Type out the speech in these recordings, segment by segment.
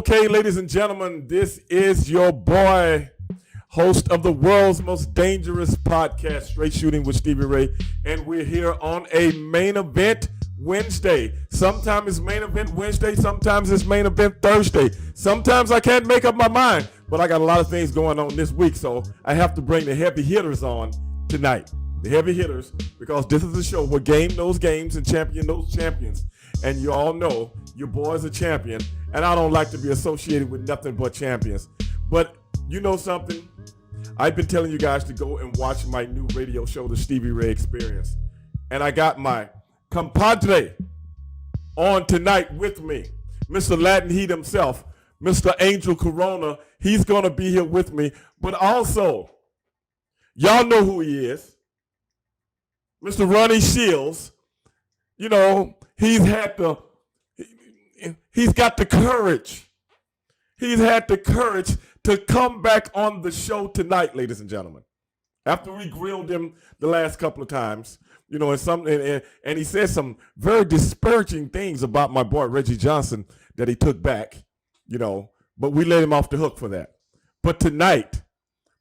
Okay, ladies and gentlemen, this is your boy, host of the world's most dangerous podcast, Straight Shooting with Stevie Ray, and we're here on a main event Wednesday. Sometimes it's main event Wednesday, sometimes it's main event Thursday. Sometimes I can't make up my mind, but I got a lot of things going on this week, so I have to bring the heavy hitters on tonight. The heavy hitters, because this is a show where game those games and champion those champions. And you all know your boy's a champion, and I don't like to be associated with nothing but champions. But you know something? I've been telling you guys to go and watch my new radio show, The Stevie Ray Experience. And I got my compadre on tonight with me, Mr. Latin Heat himself, Mr. Angel Corona. He's going to be here with me. But also, y'all know who he is, Mr. Ronnie Shields. You know, he's got the courage. He's had the courage to come back on the show tonight, ladies and gentlemen. After we grilled him the last couple of times, you know, and he said some very disparaging things about my boy Reggie Johnson that he took back, you know, but we let him off the hook for that. But tonight,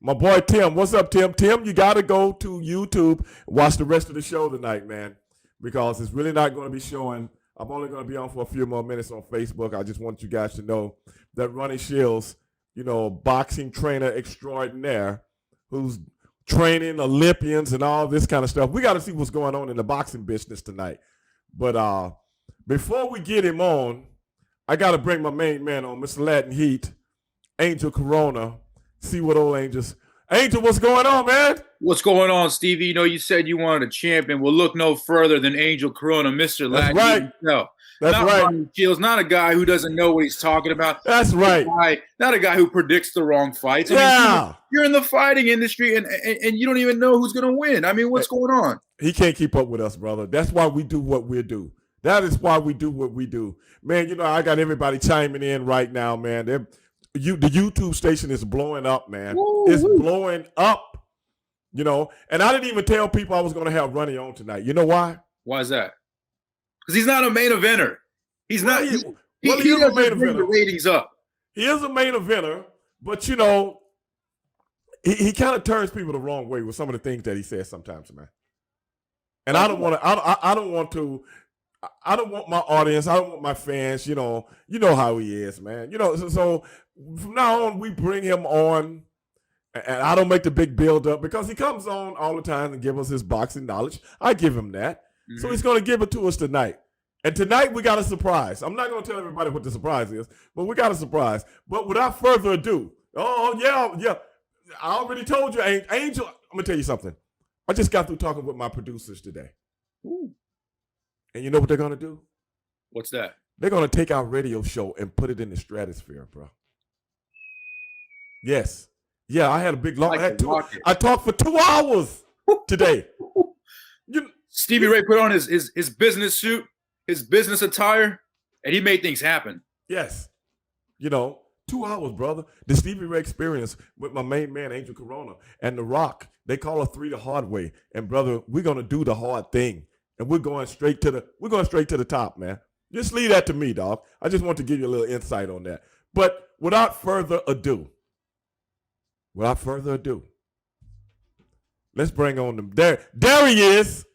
my boy Tim, what's up, Tim? Tim, you got to go to YouTube and watch the rest of the show tonight, man. Because it's really not going to be showing. I'm only going to be on for a few more minutes on Facebook. I just want you guys to know that Ronnie Shields, you know, boxing trainer extraordinaire, who's training Olympians and all this kind of stuff. We got to see what's going on in the boxing business tonight. But before we get him on, I got to bring my main man on, Mr. Latin Heat, Angel Corona. See what old Angel's. Angel, what's going on, man? What's going on, Stevie? You know, you said you wanted a champion. We'll look no further than Angel Corona, Mr. Latin. That's right. No, That's not right. Ronnie Shields, not a guy who doesn't know what he's talking about. That's right. Not a guy who predicts the wrong fights. I mean, you're in the fighting industry, and you don't even know who's going to win. I mean, what's going on? He can't keep up with us, brother. That's why we do what we do. That is why we do what we do. Man, you know, I got everybody chiming in right now, man. The YouTube station is blowing up, man. Woo-hoo. It's blowing up. You know, and I didn't even tell people I was going to have Ronnie on tonight. You know why? Why is that? Because he's not a main eventer. He's not. He is doesn't a main bring eventer. the ratings up. He is a main eventer, but you know, he kind of turns people the wrong way with some of the things that he says sometimes, man. And I don't want my audience, I don't want my fans, you know how he is, man. You know, so from now on, we bring him on. And I don't make the big build up because he comes on all the time and give us his boxing knowledge. I give him that. Mm-hmm. So he's going to give it to us tonight. And tonight we got a surprise. I'm not going to tell everybody what the surprise is, but we got a surprise. But without further ado, yeah. I already told you, Angel, I'm going to tell you something. I just got through talking with my producers today. Ooh. And you know what they're going to do? What's that? They're going to take our radio show and put it in the stratosphere, bro. Yes. Yeah, I had a big long. I talked for 2 hours today. Stevie Ray put on his business suit, his business attire, and he made things happen. Yes, you know, 2 hours, brother. The Stevie Ray Experience with my main man Angel Corona and The Rock. They call it 3 the hard way. And brother, we're gonna do the hard thing, and we're going straight to the top, man. Just leave that to me, dog. I just want to give you a little insight on that. But without further ado. Let's bring on them. There he is.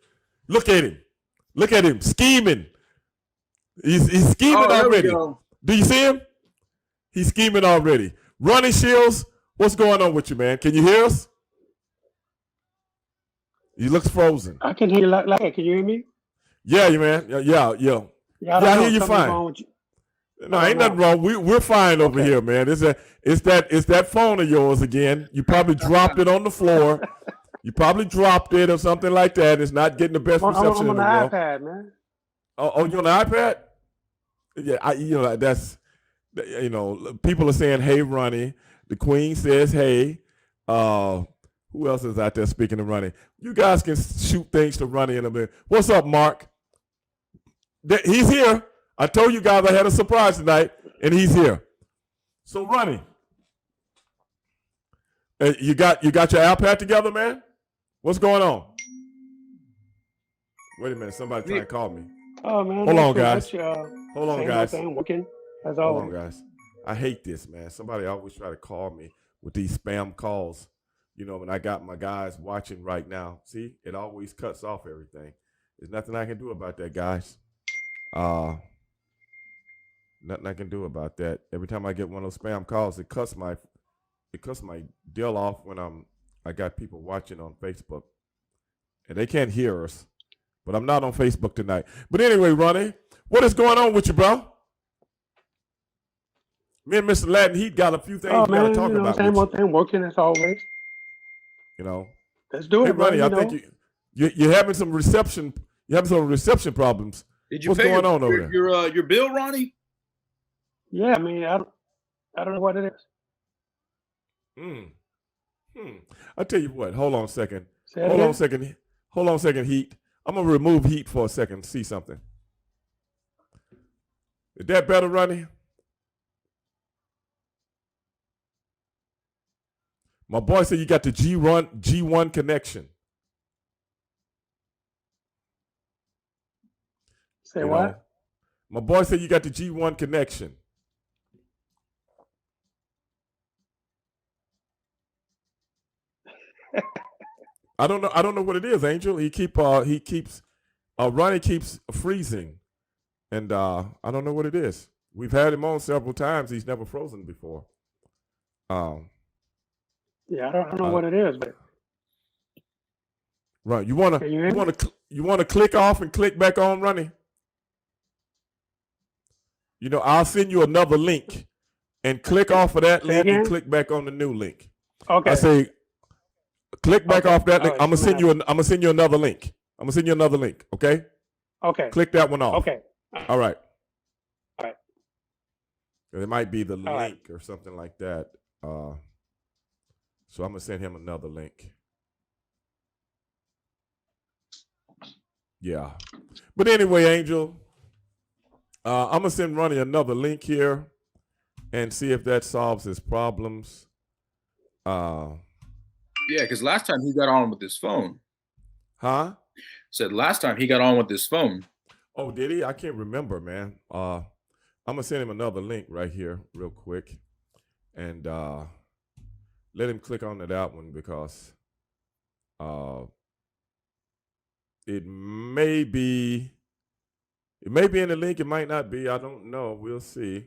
Look at him scheming. He's scheming already. Do you see him? He's scheming already. Ronnie Shields, what's going on with you, man? Can you hear us? He looks frozen. I can hear you like that. Can you hear me? Yeah, man. Yeah. I hear you fine. No, ain't nothing wrong. We're fine over here, man. It's that phone of yours again. You probably dropped it on the floor. You probably dropped it or something like that. It's not getting the best reception I'm in the on world. the iPad, man. Oh, you on the iPad? Yeah, that's, you know, people are saying, "Hey, Ronnie." The Queen says, "Hey." Who else is out there speaking to Ronnie? You guys can shoot things to Ronnie in a minute. What's up, Mark? He's here. I told you guys I had a surprise tonight, and he's here. So, Ronnie, you got your iPad together, man? What's going on? Wait a minute, somebody trying to call me. Oh man, hold on, guys. Hold on, guys. Working as always. Hold on, guys. I hate this, man. Somebody always try to call me with these spam calls. When I got my guys watching right now. See, it always cuts off everything. There's nothing I can do about that, guys. Nothing I can do about that. Every time I get one of those spam calls, it cuts my deal off when I got people watching on Facebook. And they can't hear us. But I'm not on Facebook tonight. But anyway, Ronnie, what is going on with you, bro? Me and Mr. Latin, he got a few things we got to talk about. Same old thing, working as always. Let's do it, Ronnie. bro, I think you're having some reception. You're having some reception problems. Did you What's going on over there? Your bill, Ronnie? Yeah, I mean, I don't know what it is. I tell you what. Hold on a second. Hold on a second, Heat. I'm gonna remove Heat for a second. See something. Is that better, Ronnie? My boy said you got the G1 connection. Say what? My boy said you got the G1 connection. I don't know what it is, Angel. Ronnie keeps freezing, and I don't know what it is. We've had him on several times. He's never frozen before. Yeah, I don't know what it is, but right. You want to click off and click back on, Ronnie? I'll send you another link, and click off of that link and click back on the new link. Okay. I say, click back off that link. I'm gonna send you another link. I'm gonna send you another link. Okay. Okay. Click that one off. Okay. All right. All right. It might be the link or something like that. So I'm gonna send him another link. Yeah. But anyway, Angel, I'm gonna send Ronnie another link here and see if that solves his problems. Yeah, because last time he got on with his phone. Huh? Said last time he got on with his phone. Oh, did he? I can't remember, man. I'm gonna send him another link right here, real quick, and let him click on that one because it may be in the link. It might not be. I don't know. We'll see.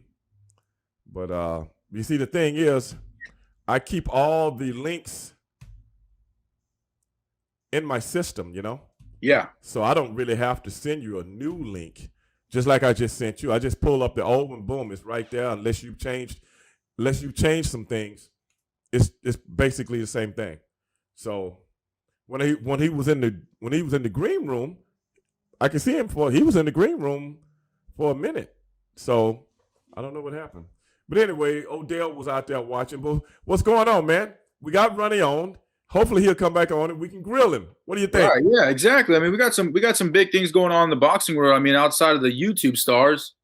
But you see, the thing is, I keep all the links in my system, Yeah. So I don't really have to send you a new link, just like I just sent you. I just pull up the old one, boom, it's right there. Unless you changed some things, it's basically the same thing. So when he was in the green room, I could see him he was in the green room for a minute. So I don't know what happened. But anyway, Odell was out there watching. But what's going on, man? We got Ronnie on. Hopefully he'll come back on and we can grill him. What do you think? Right, yeah, exactly. I mean, we got some big things going on in the boxing world. I mean, outside of the YouTube stars,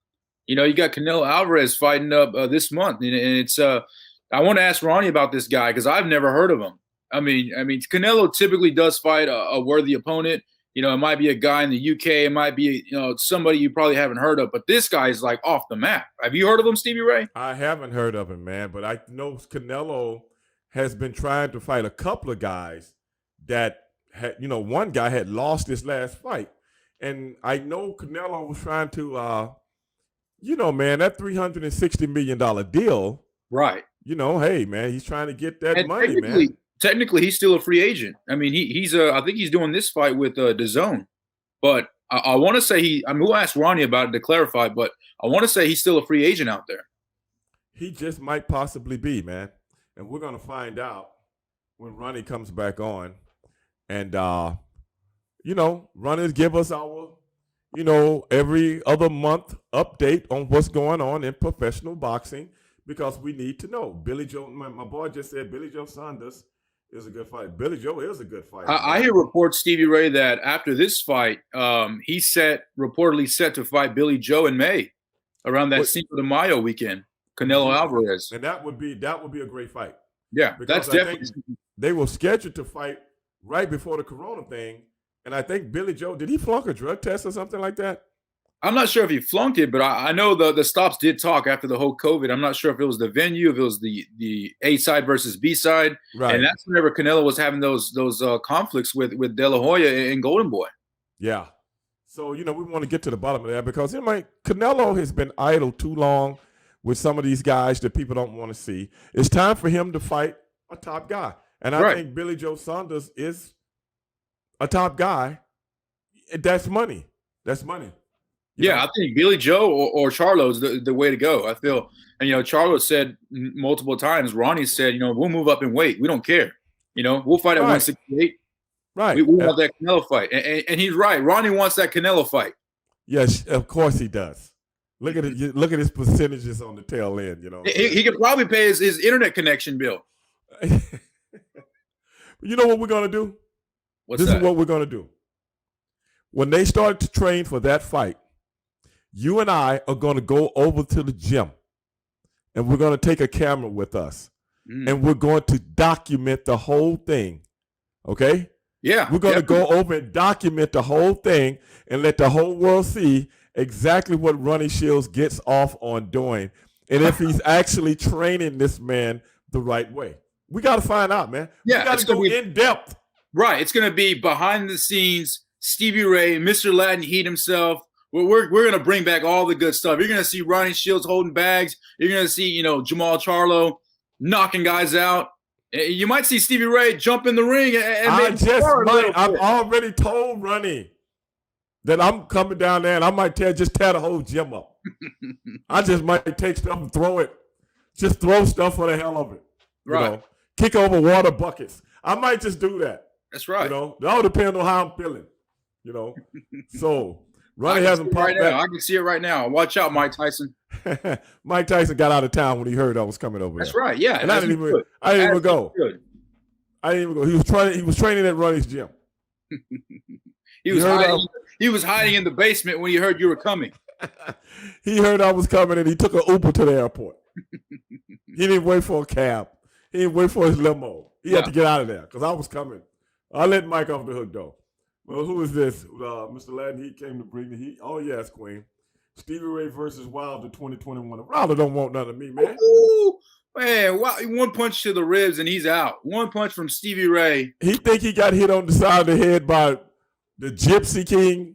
you got Canelo Alvarez fighting up this month, and it's I want to ask Ronnie about this guy because I've never heard of him. I mean, Canelo typically does fight a worthy opponent. It might be a guy in the UK, it might be somebody you probably haven't heard of, but this guy is like off the map. Have you heard of him, Stevie Ray? I haven't heard of him, man, but I know Canelo has been trying to fight a couple of guys that had, one guy had lost his last fight. And I know Canelo was trying to, man, that $360 million deal. Right. Hey, man, he's trying to get that money, man. Technically, he's still a free agent. I mean, he's I think he's doing this fight with DAZN. But I want to say we'll ask Ronnie about it to clarify, but I want to say he's still a free agent out there. He just might possibly be, man. And we're going to find out when Ronnie comes back on. And, Ronnie give us our, every other month update on what's going on in professional boxing because we need to know. Billy Joe, my boy just said Billy Joe Saunders is a good fight. Billy Joe is a good fighter. I hear reports, Stevie Ray, that after this fight, he's reportedly set to fight Billy Joe in May around that Cinco de Mayo weekend. Canelo Alvarez, and that would be a great fight. Yeah, that's definitely. They were scheduled to fight right before the Corona thing, and I think Billy Joe did he flunk a drug test or something like that? I'm not sure if he flunked it, but I know the stops did talk after the whole COVID. I'm not sure if it was the venue, if it was the A side versus B side, Right. and that's whenever Canelo was having those conflicts with De La Hoya and Golden Boy. Yeah. So, we want to get to the bottom of that because Canelo has been idle too long with some of these guys that people don't want to see. It's time for him to fight a top guy. And I think Billy Joe Saunders is a top guy. That's money. That's money. Yeah, I think Billy Joe or Charlo is the way to go. I feel, and Charlo said multiple times. Ronnie said, we'll move up in weight. We don't care. We'll fight at 168. Right. We want that Canelo fight, and he's right. Ronnie wants that Canelo fight. Yes, of course he does. Look at it. Look at his percentages on the tail end. He could probably pay his internet connection bill. You know what we're gonna do? This is what we're gonna do. When they start to train for that fight, you and I are going to go over to the gym and we're going to take a camera with us and we're going to document the whole thing. Okay? Yeah. We're going to go over and document the whole thing and let the whole world see exactly what Ronnie Shields gets off on doing and if he's actually training this man the right way. We got to find out, man. Yeah, we got to go in depth. Right. It's going to be behind the scenes, Stevie Ray, Mr. Latin Heat himself. We're going to bring back all the good stuff. You're going to see Ronnie Shields holding bags. You're going to see, Jermall Charlo knocking guys out. You might see Stevie Ray jump in the ring. I've already told Ronnie that I'm coming down there and I might tear the whole gym up. I just might take stuff and throw it. Just throw stuff for the hell of it. Right. Kick over water buckets. I might just do that. That's right. It all depends on how I'm feeling. So Ronnie hasn't popped back. I can see it right now. Watch out, Mike Tyson. Mike Tyson got out of town when he heard I was coming over. That's right. Yeah, and I didn't even go. He was training at Ronnie's gym. He was hiding in the basement when he heard you were coming. He heard I was coming and he took an Uber to the airport. He didn't wait for a cab. He didn't wait for his limo. He had to get out of there because I was coming. I let Mike off the hook though. Well, who is this? Mr. Latin Heat came to bring the heat. Oh, yes, Queen. Stevie Ray versus Wilder 2021. Wilder don't want none of me, man. Ooh, man, one punch to the ribs and he's out. One punch from Stevie Ray. He think he got hit on the side of the head by the Gypsy King.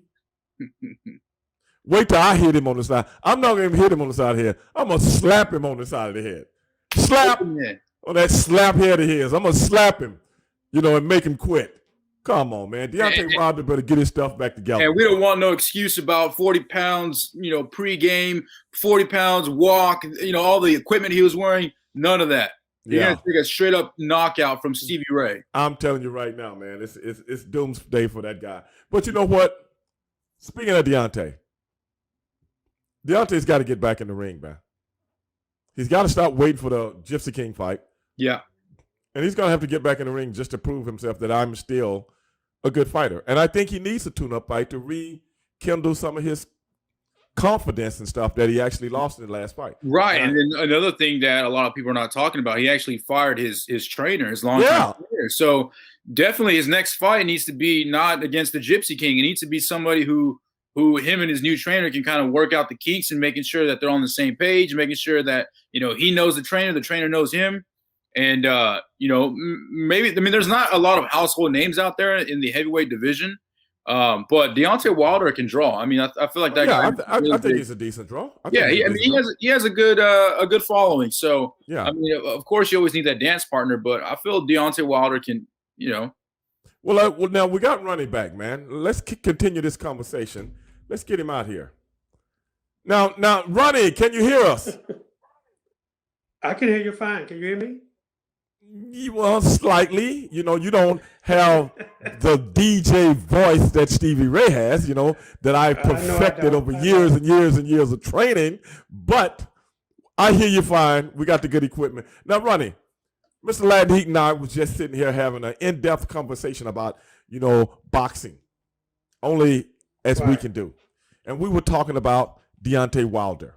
Wait till I hit him on the side. I'm not going to hit him on the side of the head. I'm going to slap him on the side of the head. Slap on that slap head of his. I'm going to slap him, and make him quit. Come on, man. Deontay Wilder better get his stuff back together. And we don't want no excuse about 40 pounds, pre-game, 40 pounds walk, all the equipment he was wearing. None of that. You're going to take a straight-up knockout from Stevie Ray. I'm telling you right now, man. It's doomsday for that guy. But you know what? Speaking of Deontay's got to get back in the ring, man. He's got to stop waiting for the Gypsy King fight. Yeah. And he's going to have to get back in the ring just to prove himself that I'm still a good fighter. And I think he needs a tune-up fight to rekindle some of his confidence and stuff that he actually lost in the last fight. Right. And then another thing that a lot of people are not talking about, he actually fired his trainer, his longtime trainer. So definitely his next fight needs to be not against the Gypsy King. It needs to be somebody who him and his new trainer can kind of work out the kinks and making sure that they're on the same page, making sure that, he knows the trainer knows him. And, maybe, there's not a lot of household names out there in the heavyweight division. But Deontay Wilder can draw. I feel like that guy. I think he's a decent draw. He has a good following. So, yeah. Of course you always need that dance partner, but I feel Deontay Wilder can, Well, now we got Ronnie back, man. Let's continue this conversation. Let's get him out here. Now, Ronnie, can you hear us? I can hear you fine. Can you hear me? Well, slightly. You don't have the DJ voice that Stevie Ray has, that I perfected over years and years and years of training. But I hear you fine. We got the good equipment. Now, Ronnie, Mr. Latin Heat and I was just sitting here having an in-depth conversation about, boxing, only as we can do. And we were talking about Deontay Wilder.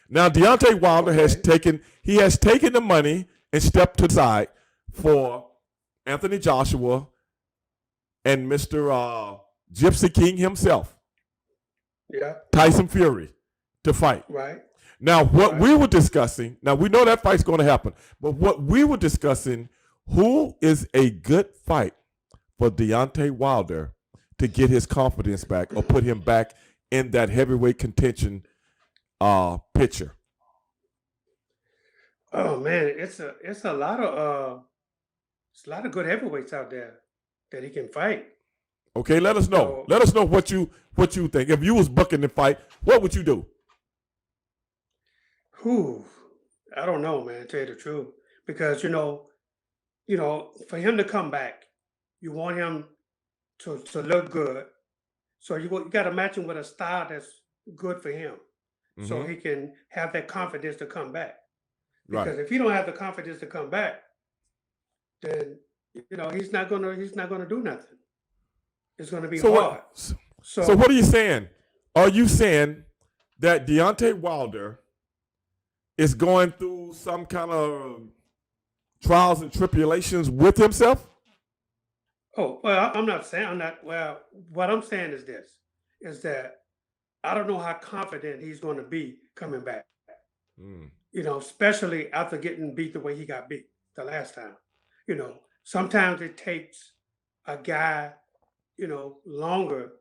Now, Deontay Wilder has taken the money and stepped to the side for Anthony Joshua and Mr. Gypsy King himself. Yeah. Tyson Fury to fight. Right. Now, what we were discussing, now we know that fight's going to happen, but what we were discussing, who is a good fight for Deontay Wilder to get his confidence back or put him back in that heavyweight contention picture? Oh man, it's a lot of good heavyweights out there that he can fight. Okay, let us know. So, Let us know what you think. If you was booking the fight, what would you do? I don't know, man, to tell you the truth. Because for him to come back, you want him to look good. So you got to match him with a style that's good for him. So he can have that confidence to come back. Because if he don't have the confidence to come back, then he's not gonna do nothing. It's gonna be hard. So what are you saying? Are you saying that Deontay Wilder is going through some kind of trials and tribulations with himself? Oh, well, I'm not saying well, what I'm saying is this, is that I don't know how confident he's going to be coming back. Especially after getting beat the way he got beat the last time. Sometimes it takes a guy, longer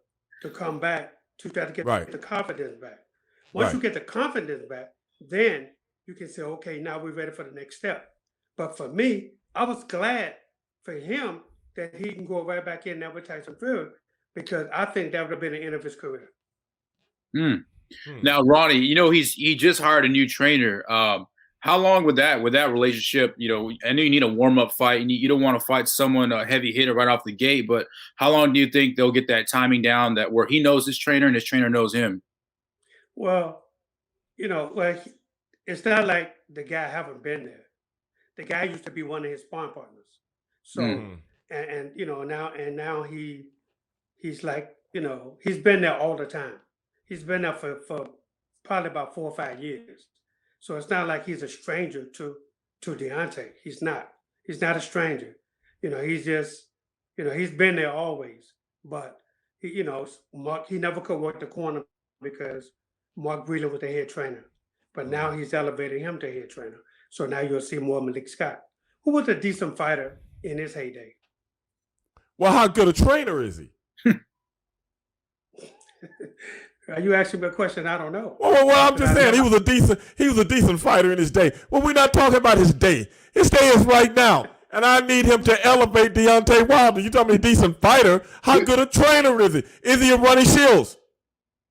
to come back to try to get the confidence back. Once you get the confidence back, then you can say, okay, now we're ready for the next step. But for me, I was glad for him that he can go right back in there with Tyson Fury, because I think that would have been the end of his career. Now, Ronnie, he just hired a new trainer. How long would that relationship, I know you need a warm-up fight, and you don't want to fight someone, a heavy hitter right off the gate, but how long do you think they'll get that timing down that where he knows his trainer and his trainer knows him? Well, it's not like the guy haven't been there. The guy used to be one of his sparring partners. So, now he's like, he's been there all the time. He's been there for probably about 4 or 5 years. So it's not like he's a stranger to Deontay. He's not. He's not a stranger. He's just, he's been there always. But Mark, he never could work the corner because Mark Breland was the head trainer. But now he's elevated him to head trainer. So now you'll see more Malik Scott, who was a decent fighter in his heyday. Well, how good a trainer is he? Are you asking me a question I don't know? Well, I'm just saying he was a decent fighter in his day. Well, we're not talking about his day. His day is right now. And I need him to elevate Deontay Wilder. You told me a decent fighter. How good a trainer is he? Is he a Ronnie Shields?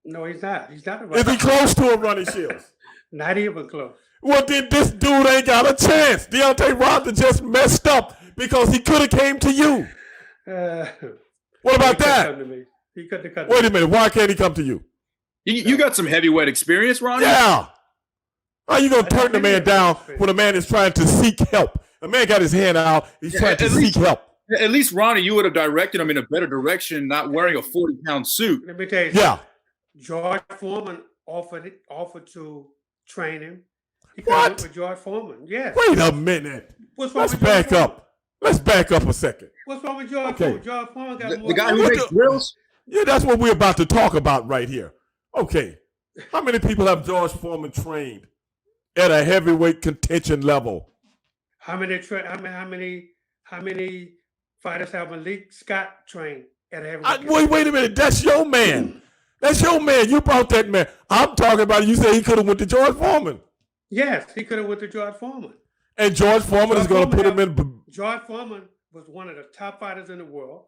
No, he's not. He's not a Ronnie. Is he close to a Ronnie Shields? Not even close. Well, then this dude ain't got a chance. Deontay Wilder just messed up because he could have came to you. What about that? He couldn't have come to me. Wait a minute. Why can't he come to you? You got some heavyweight experience, Ronnie? Yeah. How you going to turn the man down when a man is trying to seek help? A man got his hand out. He's trying to seek help. At least, Ronnie, you would have directed him in a better direction, not wearing a 40-pound suit. Let me tell you something. George Foreman offered to train him. He What? with George Foreman. Yes. Wait a minute. Let's back up. Let's back up a second. What's wrong with George Foreman? George Foreman got more. The guy who makes drills? Yeah, that's what we're about to talk about right here. Okay. How many people have George Foreman trained at a heavyweight contention level? How many fighters have Malik Scott trained at a heavyweight? Wait a minute. That's your man. That's your man. You brought that man. I'm talking about you say he could have went to George Foreman. Yes, he could have went to George Foreman. And George Foreman is going to put him in. George Foreman was one of the top fighters in the world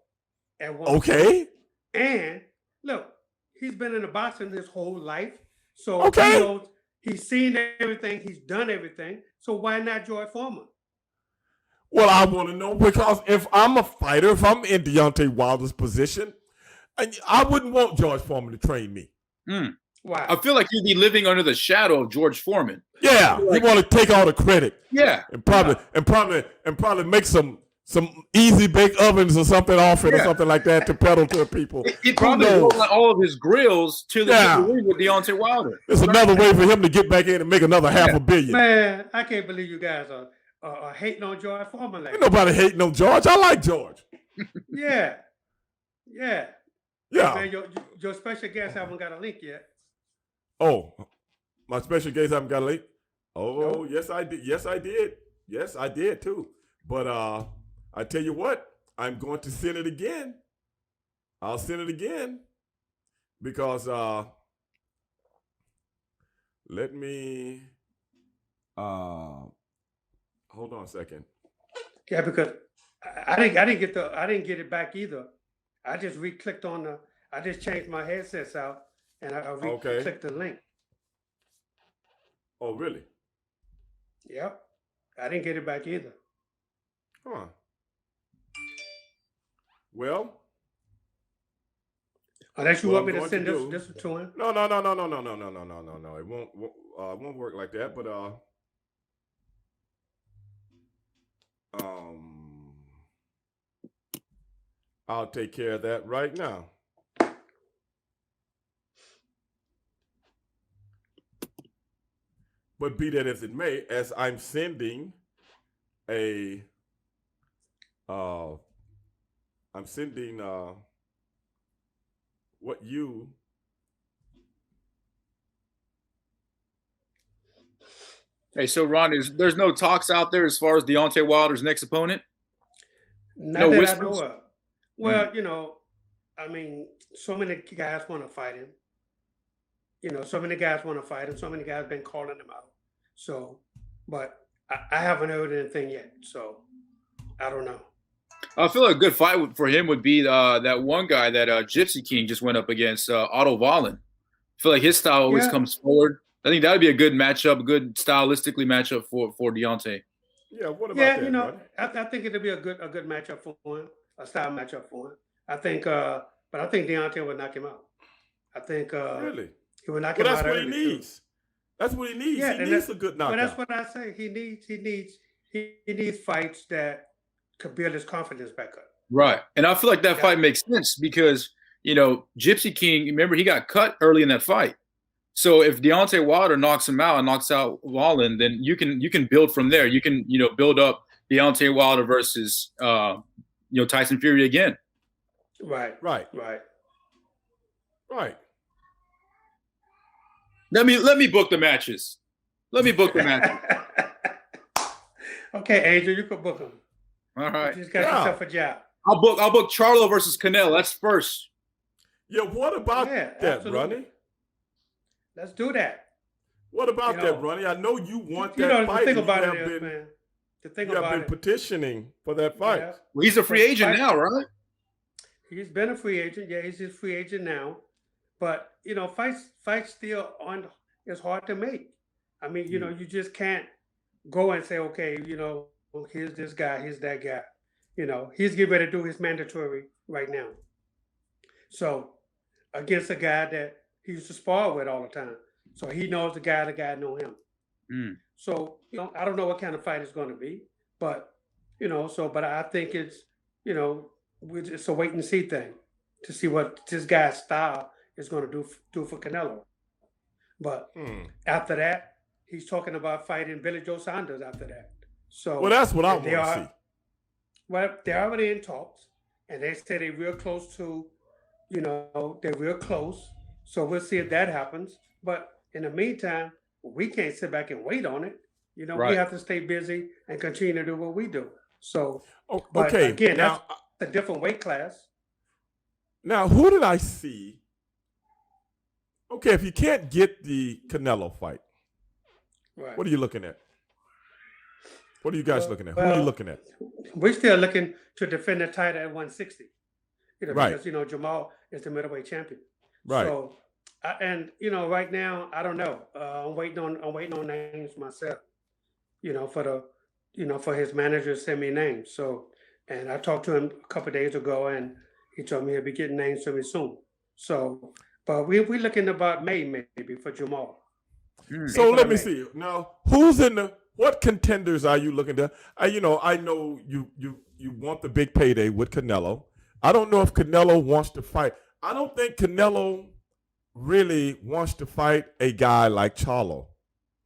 at one point. And look, he's been in the boxing his whole life. So he's seen everything, he's done everything. So why not George Foreman? Well, I want to know, because if I'm a fighter, if I'm in Deontay Wilder's position, I wouldn't want George Foreman to train me. Why? I feel like you'd be living under the shadow of George Foreman. Yeah, you want to take all the credit. Yeah, and probably make some easy bake ovens or something off it or something like that to peddle to the people. He probably rolled all of his grills to the ring with Deontay Wilder. It's another way for him to get back in and make another $500 million. Man, I can't believe you guys are hating on George Foreman like that. Ain't nobody hating on George. I like George. Yeah. Yeah. Man, your special guest haven't got a link yet. Oh, my special guest haven't got a link. Oh, Nope. yes, I did. Yes, I did. Yes, I did too. But I tell you what, I'm going to send it again. I'll send it again because let me hold on a second. Yeah, because I didn't get it back either. I just re-clicked on I just changed my headsets out and I re-clicked the link. Oh, really? Yep. I didn't get it back either. Huh. Well, unless you what want me I'm to going send to this to him. No. It won't work like that. But I'll take care of that right now. But be that as it may, as I'm sending what you Hey, so Ron, there's no talks out there as far as Deontay Wilder's next opponent? Not No that whispers? I know of. Well, you know, I mean, so many guys want to fight him. You know, so many guys want to fight him. So many guys been calling him out. So, but I haven't heard anything yet. So, I don't know. I feel like a good fight for him would be that one guy that Gypsy King just went up against, Otto Wallin. I feel like his style always comes forward. I think that would be a good matchup, a good stylistically matchup for Deontay. Yeah, what about Yeah, that, you know, buddy? I think it'll be a good matchup for him, a style matchup for him. I think, but I think Deontay would knock him out. I think Really? he would knock Well, him that's out what he early, too. needs. That's what he needs. Yeah, He and needs a good but knockout. that's what I say. He needs fights that could build his confidence back up. Right. And I feel like that fight makes sense because, you know, Gypsy King, remember, he got cut early in that fight. So if Deontay Wilder knocks him out and knocks out Wallin, then you can build from there. You can, you know, build up Deontay Wilder versus Tyson Fury again. Right. Let me book the matches. Okay, Angel, you can book him. All right. You just got yourself a job. I'll book Charlo versus Canelo. That's first. Yeah, what about that, absolutely. Ronnie? Let's do that. What about that, Ronnie? I know you want that the fight. thing and about you it have is, been, man. The thing you have about been it, petitioning for that fight. yeah, Well, he's a free agent now, right? he's been a free agent. Yeah, he's a free agent now. But you know, fights still on. It's hard to make. I mean, you know, you just can't go and say, okay, you know, here's this guy, here's that guy. You know, he's getting ready to do his mandatory right now. So against a guy that he used to spar with all the time. So he knows the guy know him. So, you know, I don't know what kind of fight it's going to be, but, you know, but I think it's, you know, it's a wait and see thing to see what this guy's style is going to do for Canelo. But after that, he's talking about fighting Billy Joe Saunders after that. So, well, that's what I want to see. Well, they're already in talks, and they say they're real close to, you know, they're real close. So we'll see if that happens. But in the meantime, we can't sit back and wait on it. You know, we have to stay busy and continue to do what we do. So, but okay, again, now, that's a different weight class. Now, who did I see? Okay, if you can't get the Canelo fight, what are you looking at? What are you guys looking at? Who are you looking at? We're still looking to defend the title at 160. You know, Right. because, you know, Jermall is the middleweight champion. Right. So, and you know, right now, I don't know. I'm waiting on names myself. You know, for his manager to send me names. So, and I talked to him a couple of days ago, and he told me he'll be getting names to me soon. So, but we're looking about May maybe for Jermall. So let me see. Now, who's in the? What contenders are you looking to? I know you want the big payday with Canelo. I don't know if Canelo wants to fight. I don't think Canelo really wants to fight a guy like Charlo.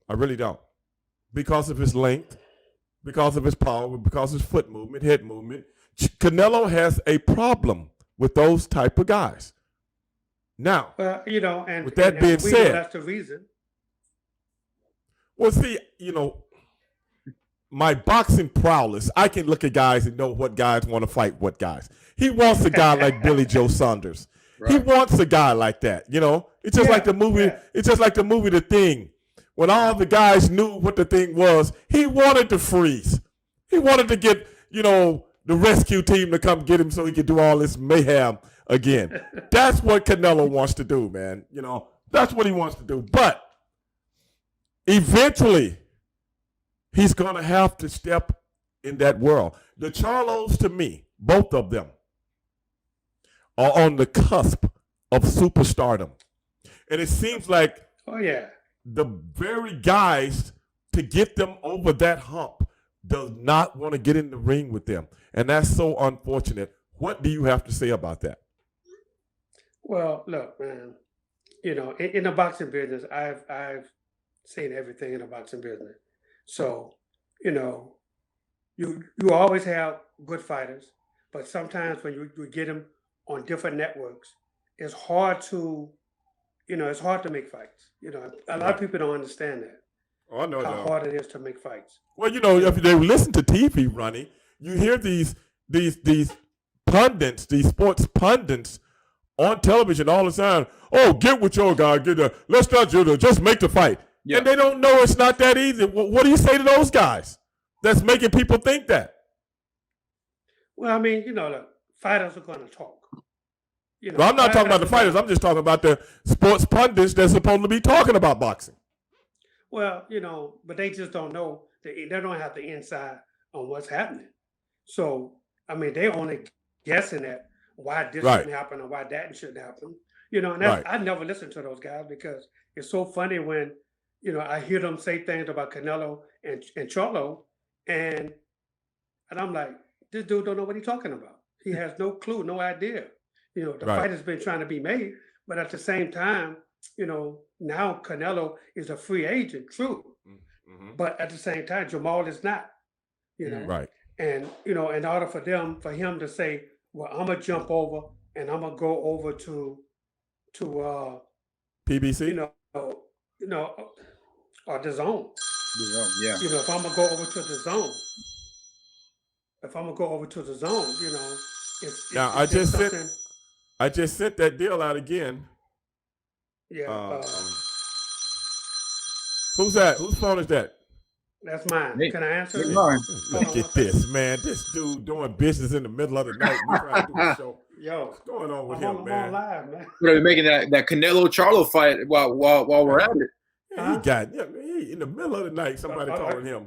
I really don't. Because of his length, because of his power, because of his foot movement, head movement. Canelo has a problem with those type of guys. Now, Well, you know, with that and being we know said, that's the reason. well, see, my boxing prowess, I can look at guys and know what guys want to fight what guys. He wants a guy like Billy Joe Saunders. He Right. wants a guy like that. It's just like the movie. Yeah. It's just like the movie The Thing. When all the guys knew what the thing was, he wanted to freeze. He wanted to get, the rescue team to come get him so he could do all this mayhem again. That's what Canelo wants to do, man. That's what he wants to do. But eventually, he's going to have to step in that world. The Charlos, to me, both of them, are on the cusp of superstardom. And it seems like Oh yeah. the very guys to get them over that hump does not want to get in the ring with them. And that's so unfortunate. What do you have to say about that? Well, look, man. In the boxing business, I've seen everything in the boxing business. So, you always have good fighters, but sometimes when you get them on different networks, it's hard to make fights. A lot of people don't understand that. Oh, I know How that. hard it is to make fights. Well, if they listen to TV, Ronnie, you hear these pundits, these sports pundits on television all the time. Oh, get with your guy. Let's not just make the fight. Yeah. And they don't know it's not that easy. What do you say to those guys that's making people think that? Well, I mean, look, fighters are going to talk. Well, I'm not talking about the fighters. I'm just talking about the sports pundits that's supposed to be talking about boxing. Well, but they just don't know. They don't have the inside on what's happening. So, I mean, they only guessing at why this Right. shouldn't happen or why that shouldn't happen. And that's, Right. I never listen to those guys because it's so funny when, I hear them say things about Canelo and Charlo, and I'm like, this dude don't know what he's talking about. He has no clue, no idea. The Right. fight has been trying to be made, but at the same time, now Canelo is a free agent, true. Mm-hmm. But at the same time, Jermall is not. Right. And in order for him to say, well, I'm gonna jump over and I'm gonna go over to PBC? or the zone. Yeah. If I'm gonna go over to the zone, it's Now, it's just something. I just sent that deal out again. Yeah, Who's that? Whose phone is that? that's mine. Hey, Can I answer Good it? line. Look at this, man. This dude doing business in the middle of the night. We trying to do a show. Yo, What's going on with I'm him, on man? live, man. We're gonna be making that Canelo Charlo fight while we're at it. Yeah, he in the middle of the night, somebody calling him.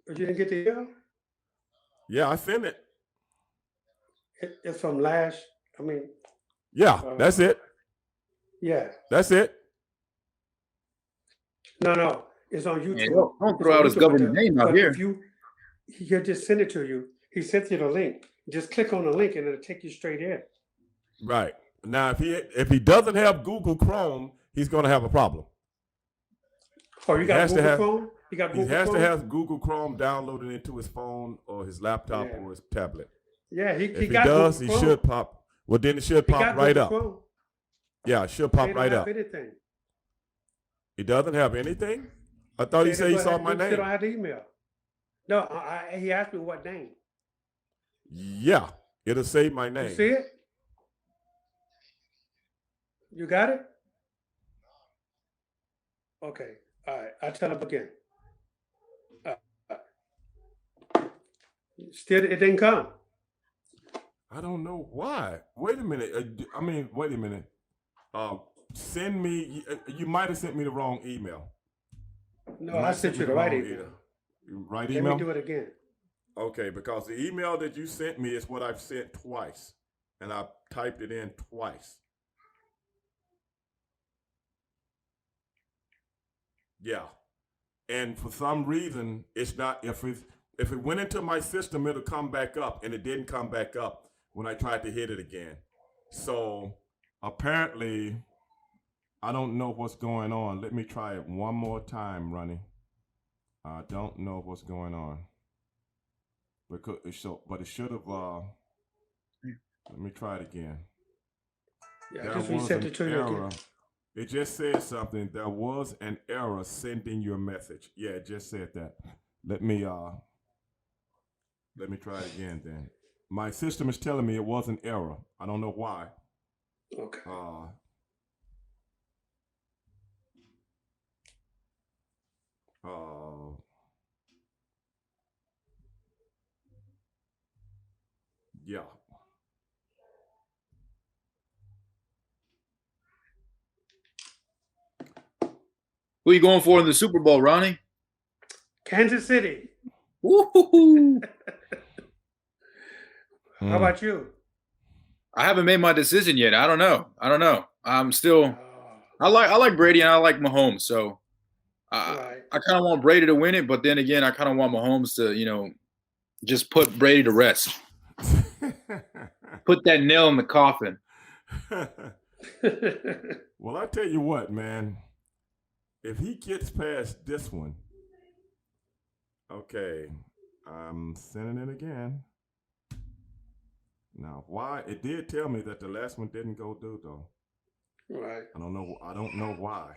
You didn't get the email? Yeah, I sent it. It's from Lash. I mean, Yeah, that's it. yeah. That's it. No. It's on YouTube. Yeah, don't It's throw on out his YouTube, government but name out but here. he'll just send it to you. He sent you the link. Just click on the link and it'll take you straight in. Right. Now, if he doesn't have Google Chrome, he's going to have a problem. Oh, you got has to Google have- Chrome? You got He Google has Chrome? to have Google Chrome downloaded into his phone or his laptop Yeah. or his tablet. Yeah, he If he got does, Google he Chrome. should pop. Well, then it should He pop got right Google up. Chrome. Yeah, it should They pop don't right have up. anything. He doesn't have anything? I thought he They said he don't saw have- my they name. don't have the email. No, he asked me what name. Yeah, it'll say my You name. see it? You got it? Okay. All right. I'll tell him again. Still, it didn't come. I don't know why. Wait a minute. Wait a minute. Send me. You might have sent me the wrong email. No, You might I have sent me you the right wrong email. Right Let email? me do it again. Okay, because the email that you sent me is what I've sent twice, and I typed it in twice. Yeah, and for some reason, it's not. If it went into my system, it'll come back up, and it didn't come back up when I tried to hit it again. So apparently, I don't know what's going on. Let me try it one more time, Ronnie. I don't know what's going on. But it should have. Let me try it again. Yeah, I There just was resent an it to you error. again. It just said something. There was an error sending your message. Yeah, it just said that. Let me try it again then. My system is telling me it was an error. I don't know why. Okay. Yeah. Who are you going for in the Super Bowl, Ronnie? Kansas City. Woo-hoo-hoo. How about you? I haven't made my decision yet. I don't know. I'm still. Oh, I like Brady and I like Mahomes. So right. I kind of want Brady to win it, but then again, I kind of want Mahomes to just put Brady to rest. Put that nail in the coffin. Well, I tell you what, man. If he gets past this one, okay, I'm sending it again. Now, why? It did tell me that the last one didn't go through, though. Right. I don't know why.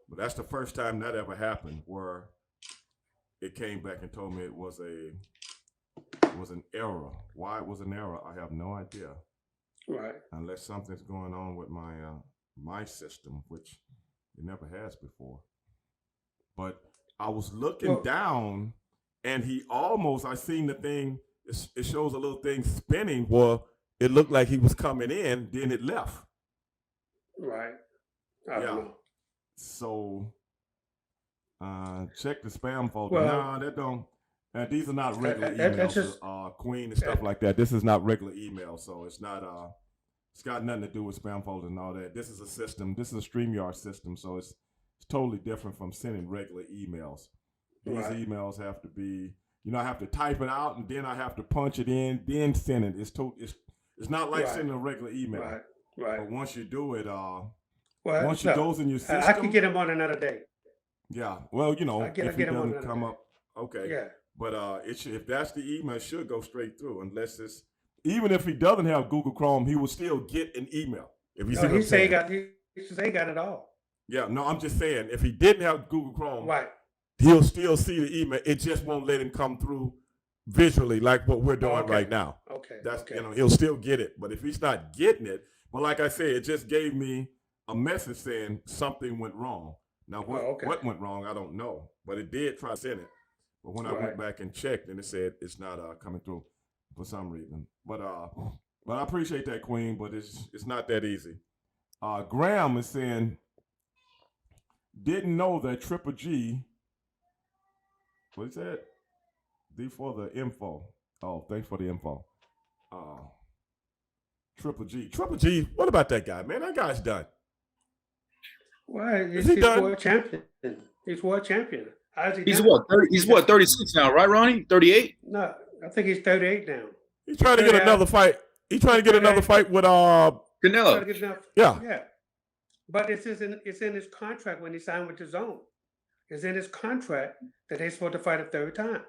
But that's the first time that ever happened, where it came back and told me it was an error. Why it was an error, I have no idea. Right. Unless something's going on with my system, which it never has before. But I was looking down, and I seen the thing. It shows a little thing spinning where it looked like he was coming in, then it left. Right. I don't know. So check the spam folder. Well, No, that don't. These are not regular emails, Queen and stuff like that. This is not regular email, so it's not. It's got nothing to do with spam folder and all that. This is a system. This is a StreamYard system, so it's totally different from sending regular emails. These emails have to be. I have to type it out, and then I have to punch it in, then send it. It's not like sending a regular email. Right. Right. But once you do it, well, once it goes in your system, I could get him on another day. Yeah. Well, if he doesn't come up, okay. Yeah. But if that's the email, it should go straight through. Unless even if he doesn't have Google Chrome, he will still get an email. If he say he got it all. Yeah. No, I'm just saying if he didn't have Google Chrome, right, he'll still see the email. It just won't let him come through visually like what we're doing right now. Okay. That's he'll still get it. But if he's not getting it, but like I said, it just gave me a message saying something went wrong. Now what went wrong, I don't know. But it did try to send it. But when I went back and checked, and it said it's not coming through for some reason. But I appreciate that, Queen. But it's not that easy. Graham is saying didn't know that Triple G. What is that? D for the info. Oh, thanks for the info. Triple G. What about that guy, man? That guy's done. Well, he's world champion. He's world champion. He's what? He's what? 36 now, right, Ronnie? 38? No, I think he's 38 now. He's trying to get another fight. He's trying to get another fight with Canelo. Yeah. But it's in his contract when he signed with the Zone. It's in his contract that they're supposed to fight a third time.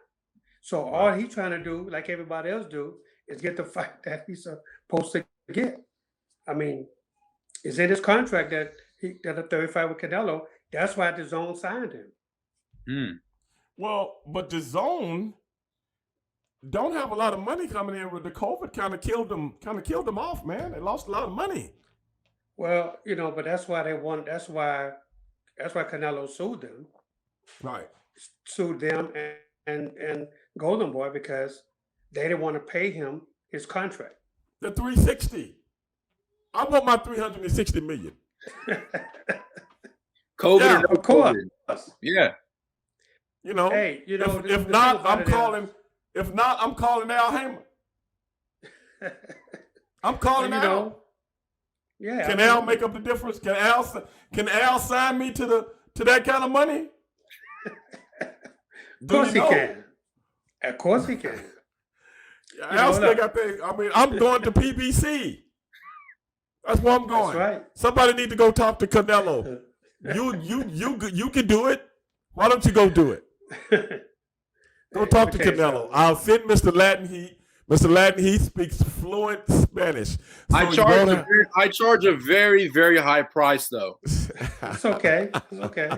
So all he's trying to do, like everybody else do, is get the fight that he's supposed to get. I mean, it's in his contract that a third fight with Canelo. That's why the Zone signed him. Well, but the Zone don't have a lot of money coming in with the COVID. Kind of killed them off, man. They lost a lot of money. Well, but that's why they want. That's why Canelo sued them. Right. Sued them and Golden Boy because they didn't want to pay him his contract. The 360. I want my 360 million. COVID, of course. Yeah. Hey, if not, I'm calling Al Hamer. I'm calling Al. Yeah. Can Al make up the difference? Can Al sign me to that kind of money? Of course he can. Of course he can. Al still got things. I mean, I'm going to PBC. That's where I'm going. That's right. Somebody need to go talk to Canelo. You can do it. Why don't you go do it? Go talk to Canelo. I'll send Mr. Latin Heat. Mr. Latin, he speaks fluent Spanish. So I charge a very, very high price, though. It's okay. It's okay.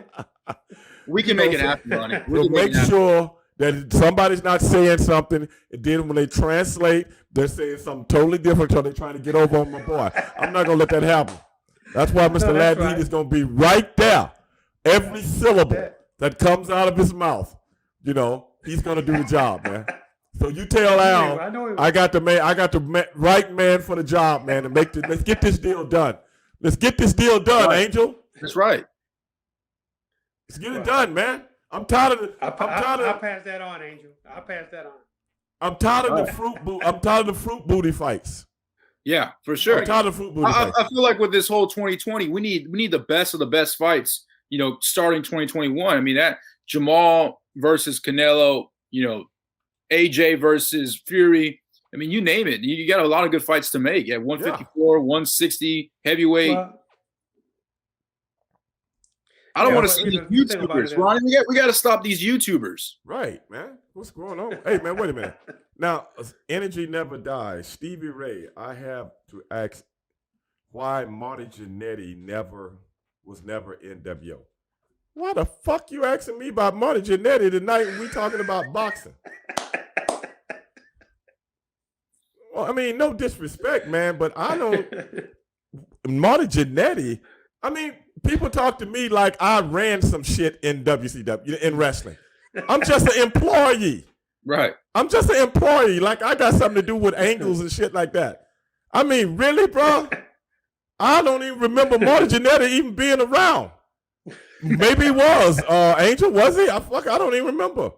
We can make it happen, Ronnie. We'll make sure that somebody's not saying something, and then when they translate, they're saying something totally different until they're trying to get over on my boy. I'm not going to let that happen. That's why Mr. Latin is going to be right there. Every syllable that comes out of his mouth, you know, he's going to do the job, man. So you tell Al, I got the right man for the job, man, and let's get this deal done. Let's get this deal done, Angel. That's right. Let's get it done, man. I'm tired of I'll pass that on, Angel. I'll pass that on. I'm tired of the fruit booty fights. Yeah, for sure. I'm tired of fruit booty fights. I feel like with this whole 2020, we need the best of the best fights. You know, starting 2021. I mean, that Jermall versus Canelo. You know, AJ versus Fury. I mean, you name it. You got a lot of good fights to make at 154, 160, heavyweight. I don't want to see these YouTubers, Ronnie. We got to stop these YouTubers. Right, man. What's going on? Hey, man, wait a minute. Now, energy never dies. Stevie Ray, I have to ask why Marty Jannetty was never NWO. Why the fuck you asking me about Marty Jannetty tonight when we talking about boxing? Well, I mean, no disrespect, man, but I don't. Marty Jannetty, I mean, people talk to me like I ran some shit in WCW, in wrestling. I'm just an employee. Right. I'm just an employee. Like, I got something to do with angles and shit like that. I mean, really, bro? I don't even remember Marty Jannetty even being around. Maybe he was. Angel, was he? I don't even remember.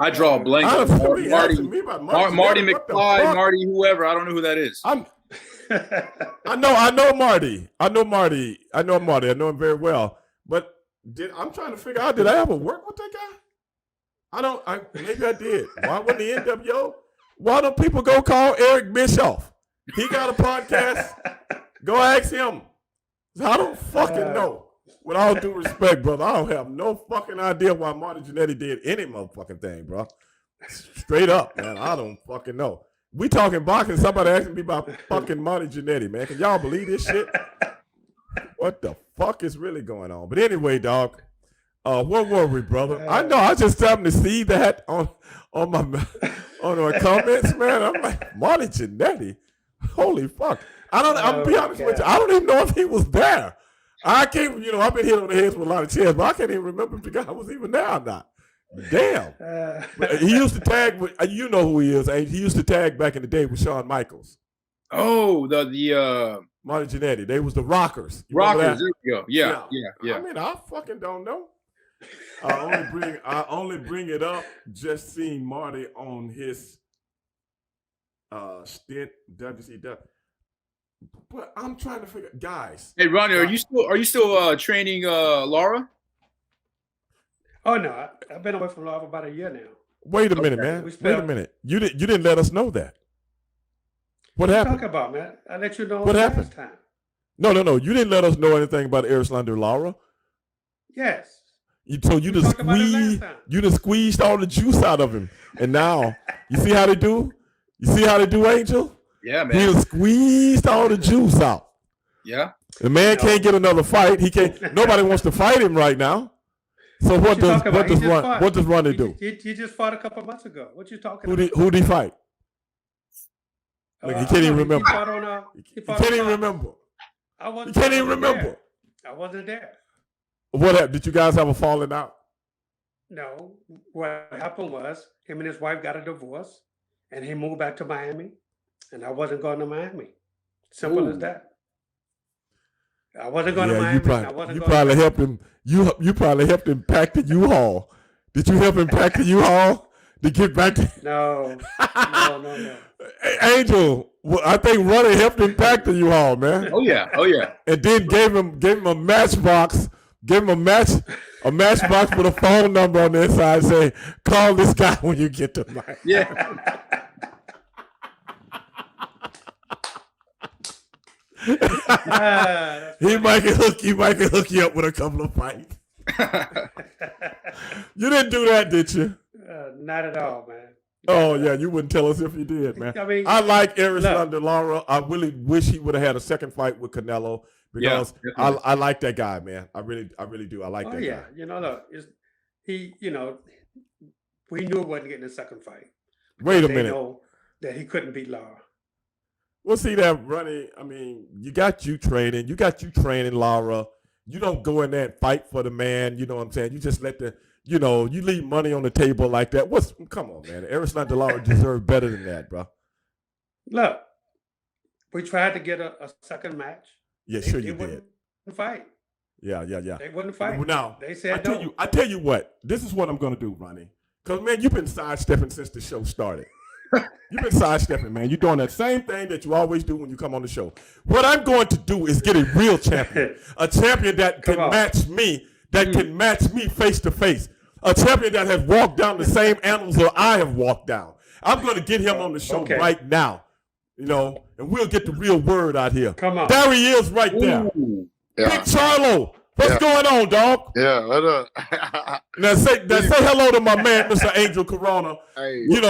I draw a blank. Marty McFly, Marty whoever. I don't know who that is. I know Marty. I know him very well. But I'm trying to figure out, did I ever work with that guy? Maybe I did. Why wasn't he NWO? Why don't people go call Eric Bischoff? He got a podcast. Go ask him. I don't fucking know. With all due respect, brother, I don't have no fucking idea why Marty Jannetty did any motherfucking thing, bro. Straight up, man. I don't fucking know. We talking boxing, somebody asking me about fucking Marty Jannetty, man. Can y'all believe this shit? What the fuck is really going on? But anyway, dog, what were we, brother? I know, I just happened to see that on my comments, man. I'm like, Marty Jannetty? Holy fuck. I'll be honest with you, I don't even know if he was there. I can't, I've been hit on the head with a lot of chairs, but I can't even remember if the guy was even there or not. Damn. But he used to tag with, you know who he is. He used to tag back in the day with Shawn Michaels. Oh, the Marty Jannetty. They was the Rockers. Rockers, there you go. Yeah. I mean, I fucking don't know. I only bring it up just seeing Marty on his stint WCW. But I'm trying to figure, guys. Hey, Ronnie, are you still training Laura? Oh no, I've been away from Laura for about a year now. Wait a minute, man. Wait a minute. You didn't let us know that. What happened? Talk about, man. I let you know what happened. Time. No. You didn't let us know anything about Erislander Laura. Yes. You just squeezed all the juice out of him, and now you see how they do. You see how they do, Angel. Yeah, man. He squeezed all the juice out. Yeah. The man can't get another fight. He can't. Nobody wants to fight him right now. So what does Ronnie do? He just fought a couple of months ago. What you talking about? Who'd he fight? Like, he can't even remember. He can't even remember. He can't even remember. I wasn't there. What happened? Did you guys have a falling out? No. What happened was him and his wife got a divorce, and he moved back to Miami, and I wasn't going to Miami. Simple as that. I wasn't going to Miami. You probably helped him. You probably helped him pack the U-Haul. Did you help him pack the U-Haul to get back to? No. Angel, I think Ronnie helped him pack the U-Haul, man. Oh yeah. And then gave him a matchbox. Give him a matchbox with a phone number on the inside. Say, call this guy when you get to Miami. Yeah. He might can hook you up with a couple of fights. You didn't do that, did you? Not at all, man. Oh yeah, you wouldn't tell us if you did, man. I mean, I like Erislandy look. Lara. I really wish he would have had a second fight with Canelo because definitely. I like that guy, man. I really do. I like Oh that yeah, guy. look, we knew it wasn't getting a second fight. Wait a They minute. know that he couldn't beat Lara. Well, see that, Ronnie. I mean, you got you training Lara. You don't go in there and fight for the man. You know what I'm saying? You just let you leave money on the table like that. Come on, man. Erislandy Lara deserves better than that, bro. Look, we tried to get a second match. Yeah, They sure you wouldn't did. fight. Yeah. They wouldn't fight. Well, now, They said no. I tell you what. This is what I'm going to do, Ronnie. Because, man, you've been sidestepping since the show started. You've been sidestepping, man. You're doing that same thing that you always do when you come on the show. What I'm going to do is get a real champion. A champion that can match me, face to face. A champion that has walked down the same animals that I have walked down. I'm going to get him on the show right now. And we'll get the real word out here. Come on. There he is right there. Yeah. Big Charlo. What's going on, dog? Yeah, what up? Now say hello to my man, Mr. Angel Corona. Hey, we've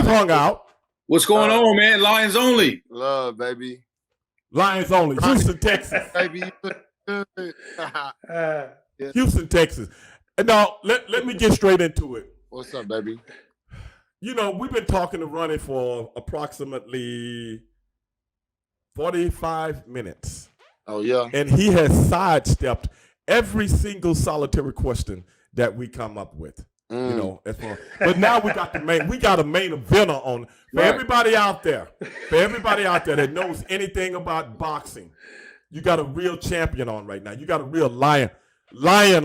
hung out. What's going on, man? Lions only. Love, baby. Lions only. Houston, Texas. Baby, you look good. Houston, Texas. And now let me get straight into it. What's up, baby? We've been talking to Ronnie for approximately 45 minutes. Oh, yeah. And he has sidestepped every single solitary question that we come up with. But now we got a main eventer on for everybody out there. For everybody out there that knows anything about boxing. You got a real champion on right now. You got a real lion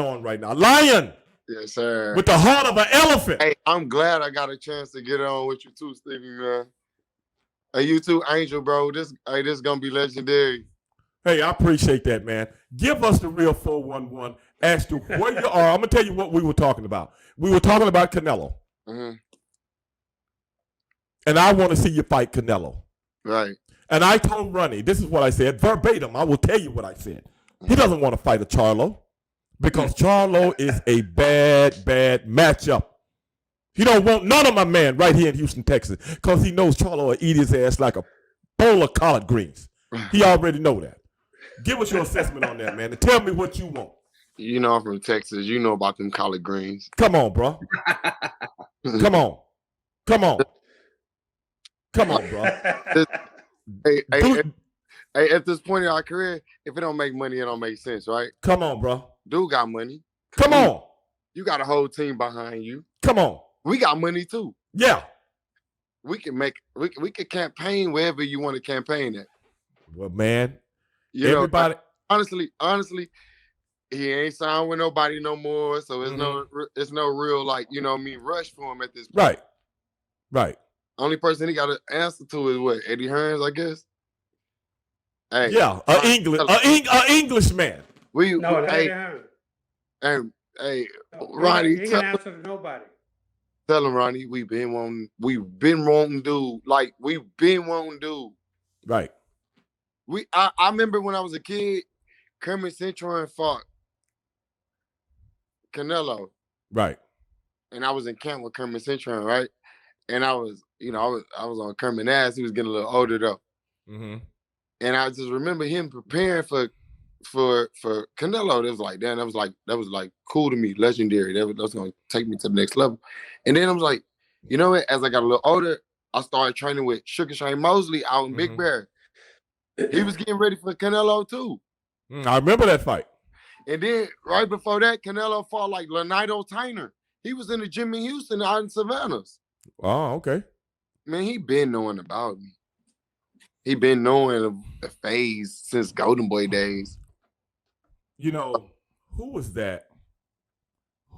on right now. Lion! Yes, sir. With the heart of an elephant. Hey, I'm glad I got a chance to get on with you too, Stevie, man. Hey, you too, Angel, bro. This is gonna be legendary. Hey, I appreciate that, man. Give us the real 411 as to where you are. I'm going to tell you what we were talking about. We were talking about Canelo. Mm-hmm. And I want to see you fight Canelo. Right. And I told Ronnie, this is what I said, verbatim. I will tell you what I said. He doesn't want to fight a Charlo because Charlo is a bad matchup. He don't want none of my man right here in Houston, Texas, because he knows Charlo will eat his ass like a bowl of collard greens. He already know that. Give us your assessment on that, man, and tell me what you want. You know I'm from Texas. You know about them collard greens. Come on, bro. Come on, bro. Hey, at this point in our career, if it don't make money, it don't make sense, right? Come on, bro. Dude got money. Come on. You got a whole team behind you. Come on. We got money too. Yeah. We can campaign wherever you want to campaign at. Well, man, everybody. Honestly, he ain't signed with nobody no more, so it's no real rush for him at this point. Right. Only person he got to answer to is what, Eddie Hearns, I guess. Hey, yeah, an Englishman. Eddie Hearns. Hey, Ronnie, he can answer to nobody. Tell him, Ronnie, we've been wanting dude. Right. I remember when I was a kid, Kermit Cintron fought Canelo. Right. And I was in camp with Kermit Cintron, right? And I was on Kermit's ass. He was getting a little older though. Mm-hmm. And I just remember him preparing for Canelo. That was like, damn, that was like cool to me, legendary. That was gonna take me to the next level. And then I was like, you know what? As I got a little older, I started training with Sugar Shane Mosley out in Big Bear. He was getting ready for Canelo too. I remember that fight. And then right before that, Canelo fought like Leonardo Tyner. He was in the gym in Houston out in Savannah's. Oh, okay. Man, he been knowing about me. He been knowing the phase since Golden Boy days. Who was that?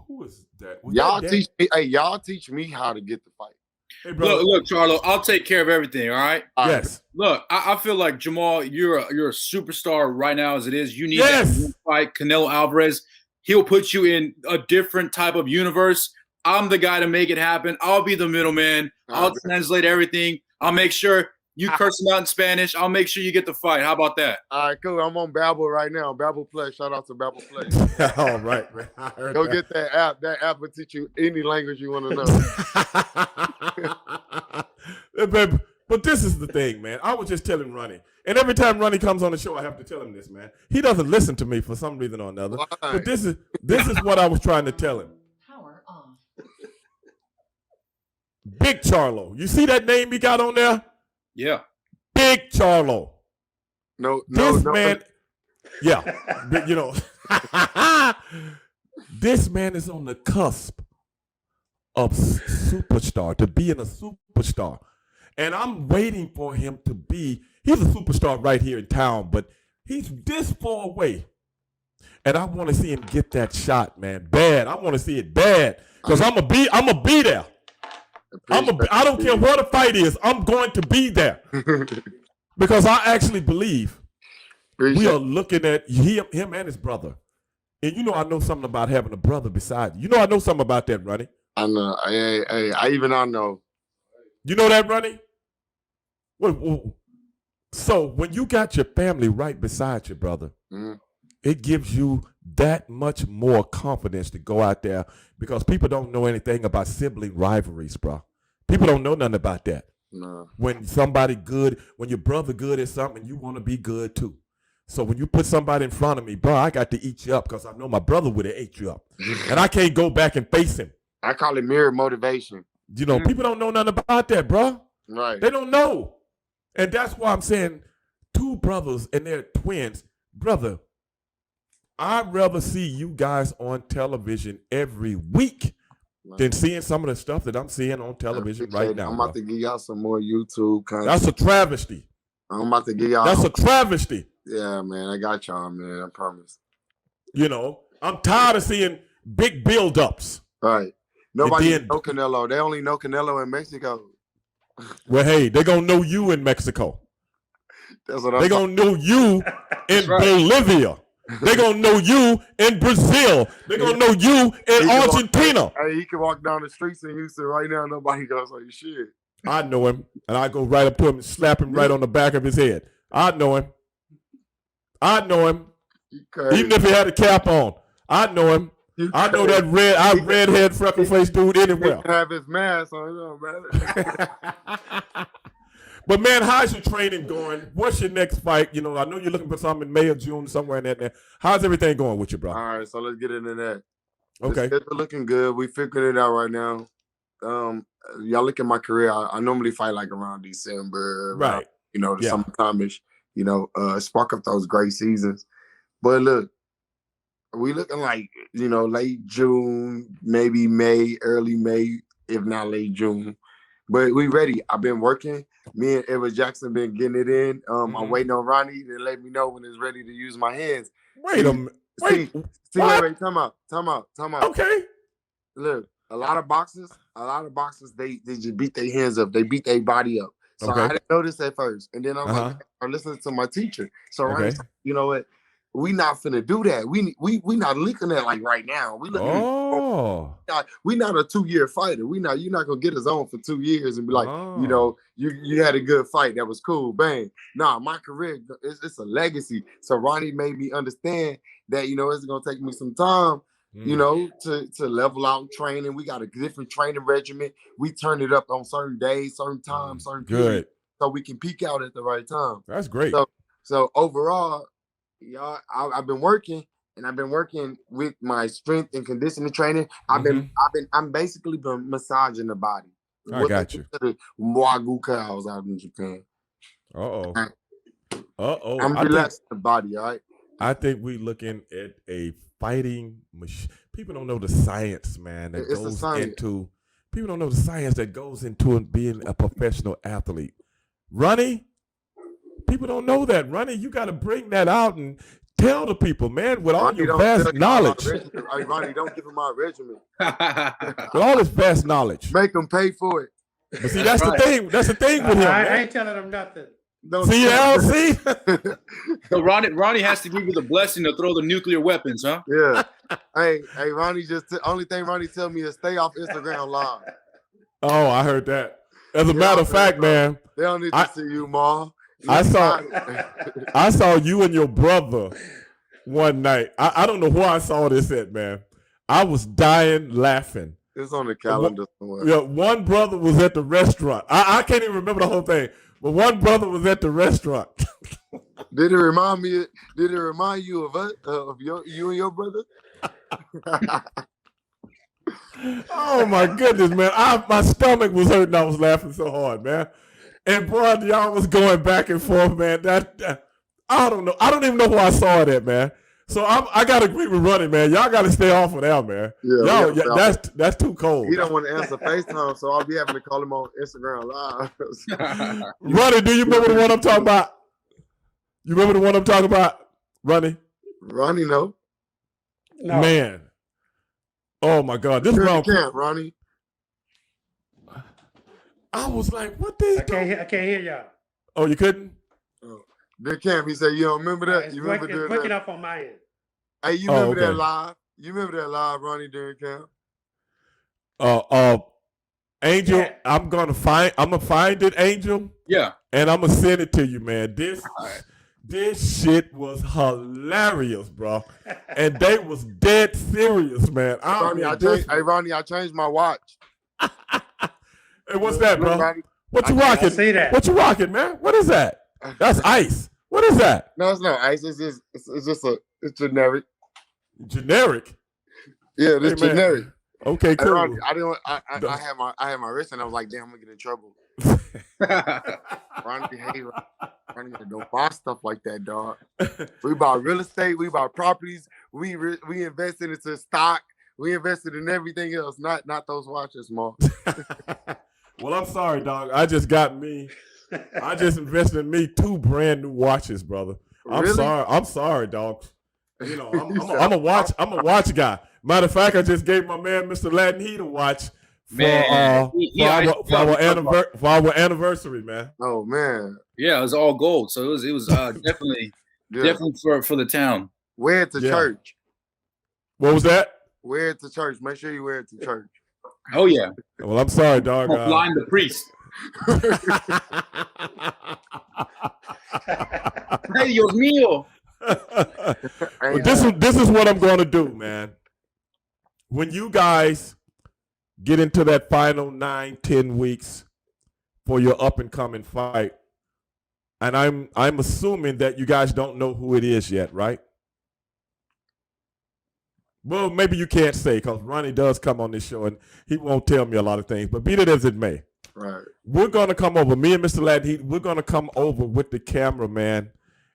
Was y'all that teach me. Hey, y'all teach me how to get the fight. Hey, bro. Look, Charlo, I'll take care of everything. All right. Yes. Look, I feel like Jermall, you're a superstar right now as it is. You need to fight Canelo Alvarez. He'll put you in a different type of universe. I'm the guy to make it happen. I'll be the middleman. I'll translate everything. I'll make sure You curse him out in Spanish. I'll make sure you get the fight. How about that? All right, cool. I'm on Babbel right now. Babbel Play. Shout out to Babbel Play. All right, man. I heard Go that. get that app. That app will teach you any language you want to know. But this is the thing, man. I was just telling Ronnie, and every time Ronnie comes on the show, I have to tell him this, man. He doesn't listen to me for some reason or another. Why? But this is what I was trying to tell him. Power off. Big Charlo. You see that name he got on there? Yeah. Big Charlo. No, Man, yeah, but, you know, this man is on the cusp of superstar, to being a superstar. And I'm waiting for him to be, he's a superstar right here in town, but he's this far away. And I want to see him get that shot, man. Bad. I want to see it bad. Because I'm gonna be there. I don't care what the fight is, I'm going to be there. Because I actually believe we are looking at him and his brother. And you know I know something about having a brother beside you. You know I know something about that, Ronnie. I know. I know. You know that, Ronnie? So when you got your family right beside you, brother, it gives you that much more confidence to go out there, because people don't know anything about sibling rivalries, bro. People don't know nothing about that. No. When somebody good, when your brother good at something, you want to be good too. So when you put somebody in front of me, bro, I got to eat you up because I know my brother would have ate you up. And I can't go back and face him. I call it mirror motivation. You know, people don't know nothing about that, bro. Right. They don't know. And that's why I'm saying two brothers and they're twins. Brother, I'd rather see you guys on television every week than seeing some of the stuff that I'm seeing on television right now. I'm about to give y'all some more YouTube content. That's a travesty. I'm about to give y'all. That's a travesty. Yeah, man. I got y'all, man. I promise. You know, I'm tired of seeing big build-ups. Right. Nobody then, know Canelo. They only know Canelo in Mexico. Well, hey, they're going to know you in Mexico. That's what I'm They're going to know you in right. Bolivia. They're going to know you in Brazil. They're going to know you in Argentina. Hey, he can walk down the streets in Houston right now. Nobody goes like, shit. I know him, and I go right up to him and slap him right on the back of his head. I know him. Even if he had a cap on. I know him. I know that redhead freckle-faced dude anywhere. He can have his mask on, brother. But man, how's your training going? What's your next fight? You know, I know you're looking for something in May or June, somewhere in there. How's everything going with you, bro? All right, so let's get into that. Okay. It's looking good. We figuring it out right now. Y'all look at my career. I normally fight like around December, right? You know, the summertime-ish. You know, spark up those great seasons. But look, we looking like, you know, late June, maybe May, early May, if not late June. But we ready. I've been working. Me and Edward Jackson been getting it in. I'm waiting on Ronnie to let me know when it's ready to use my hands. Wait a minute. Wait, time out. Okay. Look, a lot of boxers, they just beat their hands up. They beat their body up. So I didn't know this at first. And then I'm listening to my teacher. So Ronnie's like, you know what? We not finna do that. We not looking at like right now. We looking we not a 2-year fighter. You're not gonna get us on for 2 years and be like, you know, you had a good fight. That was cool. Bang. Nah, my career, it's a legacy. So Ronnie made me understand that, you know, it's gonna take me some time, you know, to level out training. We got a different training regimen. We turn it up on certain days, certain times, certain periods, so we can peak out at the right time. That's great. So overall, y'all, I've been working, and I've been working with my strength and conditioning training. I'm basically been massaging the body. I got you. Wagyu cows out in Japan. I'm relaxing the body. All right. I think we looking at a fighting machine. People don't know the science, man. People don't know the science that goes into being a professional athlete. Ronnie, people don't know that. Ronnie, you got to bring that out and tell the people, man, with all your vast knowledge. Ronnie, don't give him my regimen. With all his vast knowledge. Make them pay for it. But see, that's the thing. That's the thing with him. I ain't telling him nothing. See. So Ronnie has to give you the blessing to throw the nuclear weapons, huh? Yeah. Hey, Ronnie only thing Ronnie tell me is stay off Instagram Live. Oh, I heard that. As a matter of fact, man, They don't need to see you, Ma. I saw you and your brother one night. I don't know where I saw this at, man. I was dying laughing. It's on the calendar somewhere. Yeah, one brother was at the restaurant. I can't even remember the whole thing, but one brother was at the restaurant. Did it remind you of us, of you and your brother? Oh my goodness, man! My stomach was hurting. I was laughing so hard, man. And bro, y'all was going back and forth, man. That I don't know. I don't even know where I saw it at, man. So I gotta agree with Ronnie, man. Y'all gotta stay off of that, man. Yeah, that's too cold. He don't want to answer FaceTime, so I'll be having to call him on Instagram Live. Ronnie, do you remember the one I'm talking about? You remember the one I'm talking about, Ronnie? Ronnie, no. Man. Oh my God, this round. Ronnie. I was like, what they doing? I can't hear y'all. Oh, you couldn't? Oh. Then Cam, he said, you don't remember that? It's You remember doing breaking that? up on my end. Hey, you remember that okay. live? You remember that live, Ronnie, during Cam? Angel, Yeah. I'm gonna find it, Angel. Yeah. And I'm gonna send it to you, man. This shit was hilarious, bro. And they was dead serious, man. Ronnie, I changed my watch. Hey, what's that, bro? Ronnie, What you I rocking? see that. What you rocking, man? What is that? That's ice. What is that? No, it's not ice. It's generic. Generic. Yeah, it's Hey, man. generic. Okay, Hey, cool. Ronnie, I had my wrist and I was like, damn, I'm gonna get in trouble. Ronnie, hey, Ronnie, don't buy stuff like that, dog. We buy real estate, we buy properties, we invested into stock, we invested in everything else, not those watches, Mark. Well, I'm sorry, dog. I just invested in me 2 brand new watches, brother. Really? I'm sorry, dog. You know, I'm a watch guy. Matter of fact, I just gave my man Mr. Latin Heat a watch for our anniversary, man. Oh man. Yeah, it was all gold. So it was definitely for the town. Wear it to church. What was that? Wear it to church. Make sure you wear it to church. Oh yeah. Well, I'm sorry, dog. Blind the priest. Hey, Dios mío. Well, this is what I'm going to do, man. When you guys get into that final 9-10 weeks for your up and coming fight, and I'm assuming that you guys don't know who it is yet, right? Well, maybe you can't say because Ronnie does come on this show and he won't tell me a lot of things, but be that as it may. Right. We're going to come over, me and Mr. Ladd, we're going to come over with the camera, man.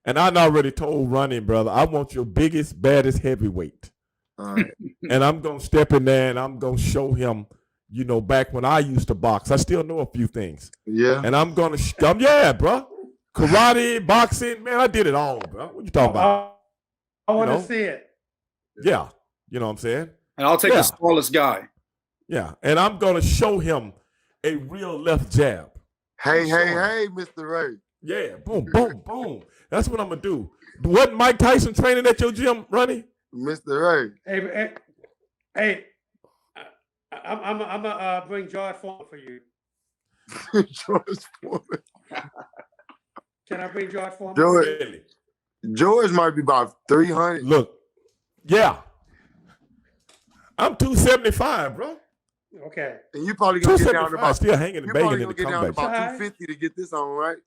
And I already told Ronnie, brother, I want your biggest, baddest heavyweight. All right. And I'm going to step in there and I'm going to show him, you know, back when I used to box. I still know a few things. Yeah. And I'm going to, yeah, bro. Karate, boxing, man, I did it all, bro. What you talking about? I want to see it. Yeah. You know what I'm saying? And I'll take the smallest guy. Yeah. And I'm going to show him a real left jab. Hey, Mr. Ray. Yeah. Boom, boom, boom. That's what I'm going to do. Wasn't Mike Tyson training at your gym, Ronnie? Mr. Ray. Hey, I'm gonna bring George Foreman for you. George Foreman. Can I bring George Foreman? George might be about 300. Look, yeah. I'm 275, bro. Okay. And you probably gonna get down to about still hanging and banging in the get down to comeback. about 250 to get this on, right?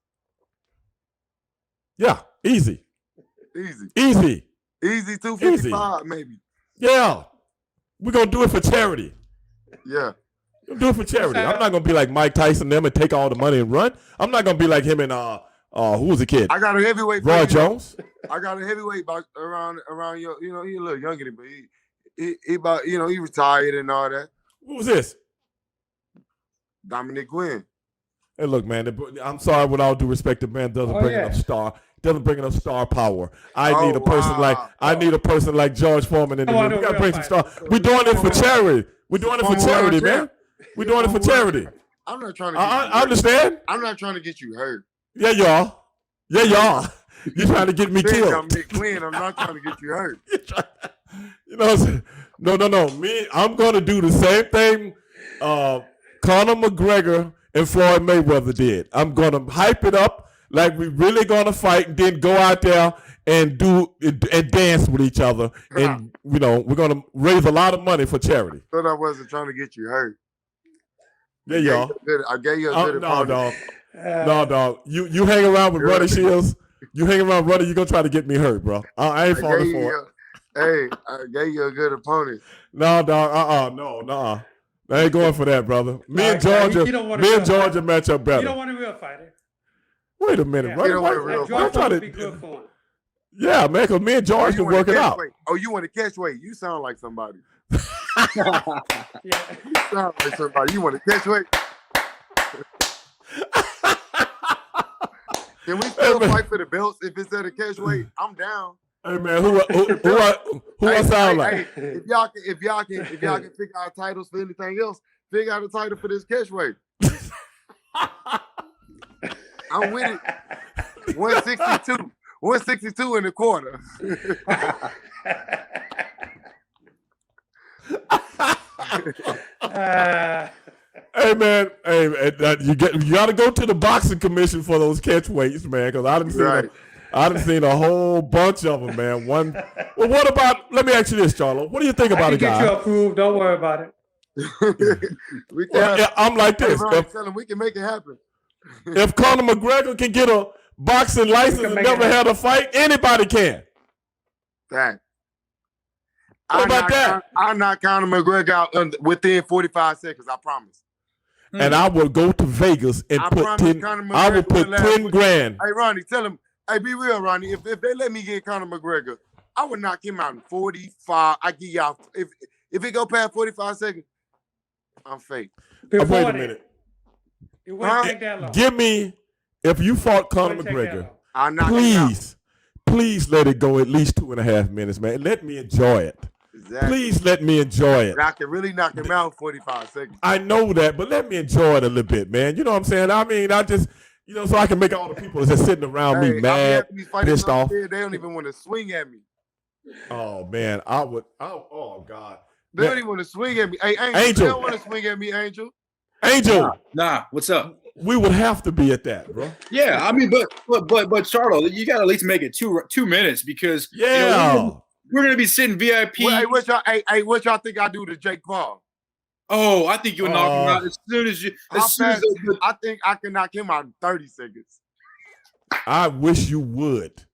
Yeah, easy. Easy 255, maybe. Yeah. We're gonna do it for charity. Yeah. We'll do it for charity. I'm not gonna be like Mike Tyson them and take all the money and run. I'm not gonna be like him and who was the kid? I got a heavyweight. Roy Jones. I got a heavyweight about around your, you know, he's a little younger than me, but he about, you know, he retired and all that. Who was this? Dominic Gwynn. Hey, look, man. I'm sorry. With all due respect, the man doesn't bring enough star. Doesn't bring enough star power. I need a person like George Foreman in the ring. We gotta bring some star. We're doing it for charity. We're doing it for charity, man. We're doing it for charity. I'm not trying to. I understand. I'm not trying to get you hurt. Yeah, y'all. Yeah, y'all. You're trying to get me killed. I'm Nick Quinn. I'm not trying to get you hurt. You know what I'm saying? No. Me, I'm gonna do the same thing Conor McGregor and Floyd Mayweather did. I'm gonna hype it up like we really gonna fight, and then go out there and dance with each other, and we're gonna raise a lot of money for charity. Thought I wasn't trying to get you hurt. Yeah, y'all. I gave you a good no, dog. No, dog. You hang around with Ronnie Shields. You hang around Ronnie, you're gonna try to get me hurt, bro. I ain't falling for it. Hey, I gave you a good opponent. No, dog. No. I ain't going for that, brother. Me and Georgia match up better. You don't want a real fighter. Wait a minute, brother. George would be good for him. Yeah, man, because me and George can work it out. Oh, you want to catch weight? You sound like somebody. Yeah. You sound like somebody. You want to catch weight? Can we still fight for the belts if it's at a catch weight? I'm down. Hey man, who I sound like? If y'all can figure out titles for anything else, figure out a title for this catch weight. I'm with it. 162 in the quarter. Hey man, you got to go to the boxing commission for those catch weights, man, because I done seen a whole bunch of them, man. Well, what about? Let me ask you this, Charlo. What do you think about a guy? I can get you approved. Don't worry about it. I'm like this. Tell him we can make it happen. If Conor McGregor can get a boxing license and never had a fight, anybody can. That. What about that? I'll knock Conor McGregor out within 45 seconds. I promise. And I will go to Vegas and put 10. I will put 10 grand. Hey Ronnie, tell him. Hey, be real, Ronnie. If they let me get Conor McGregor, I would knock him out in 45. I give y'all if it go past 45 seconds, I'm fake. Wait a minute. It wouldn't take that long. Give me, if you fought Conor McGregor, please let it go at least 2.5 minutes, man. Let me enjoy it. Exactly. Please let me enjoy it. And I can really knock him out in 45 seconds. I know that, but let me enjoy it a little bit, man. You know what I'm saying? I mean, I just, so I can make all the people that's sitting around me mad, pissed off. They don't even want to swing at me. Oh, man. Oh, God. They don't even want to swing at me. Hey, Angel. They don't want to swing at me, Angel. Nah, what's up? We would have to be at that, bro. Yeah, I mean, but Charlo, you got to at least make it 2 minutes because we're gonna be sitting VIP. Well, what y'all think I do to Jake Paul? Oh, I think you'll knock him out as soon as you. I think I can knock him out in 30 seconds. I wish you would.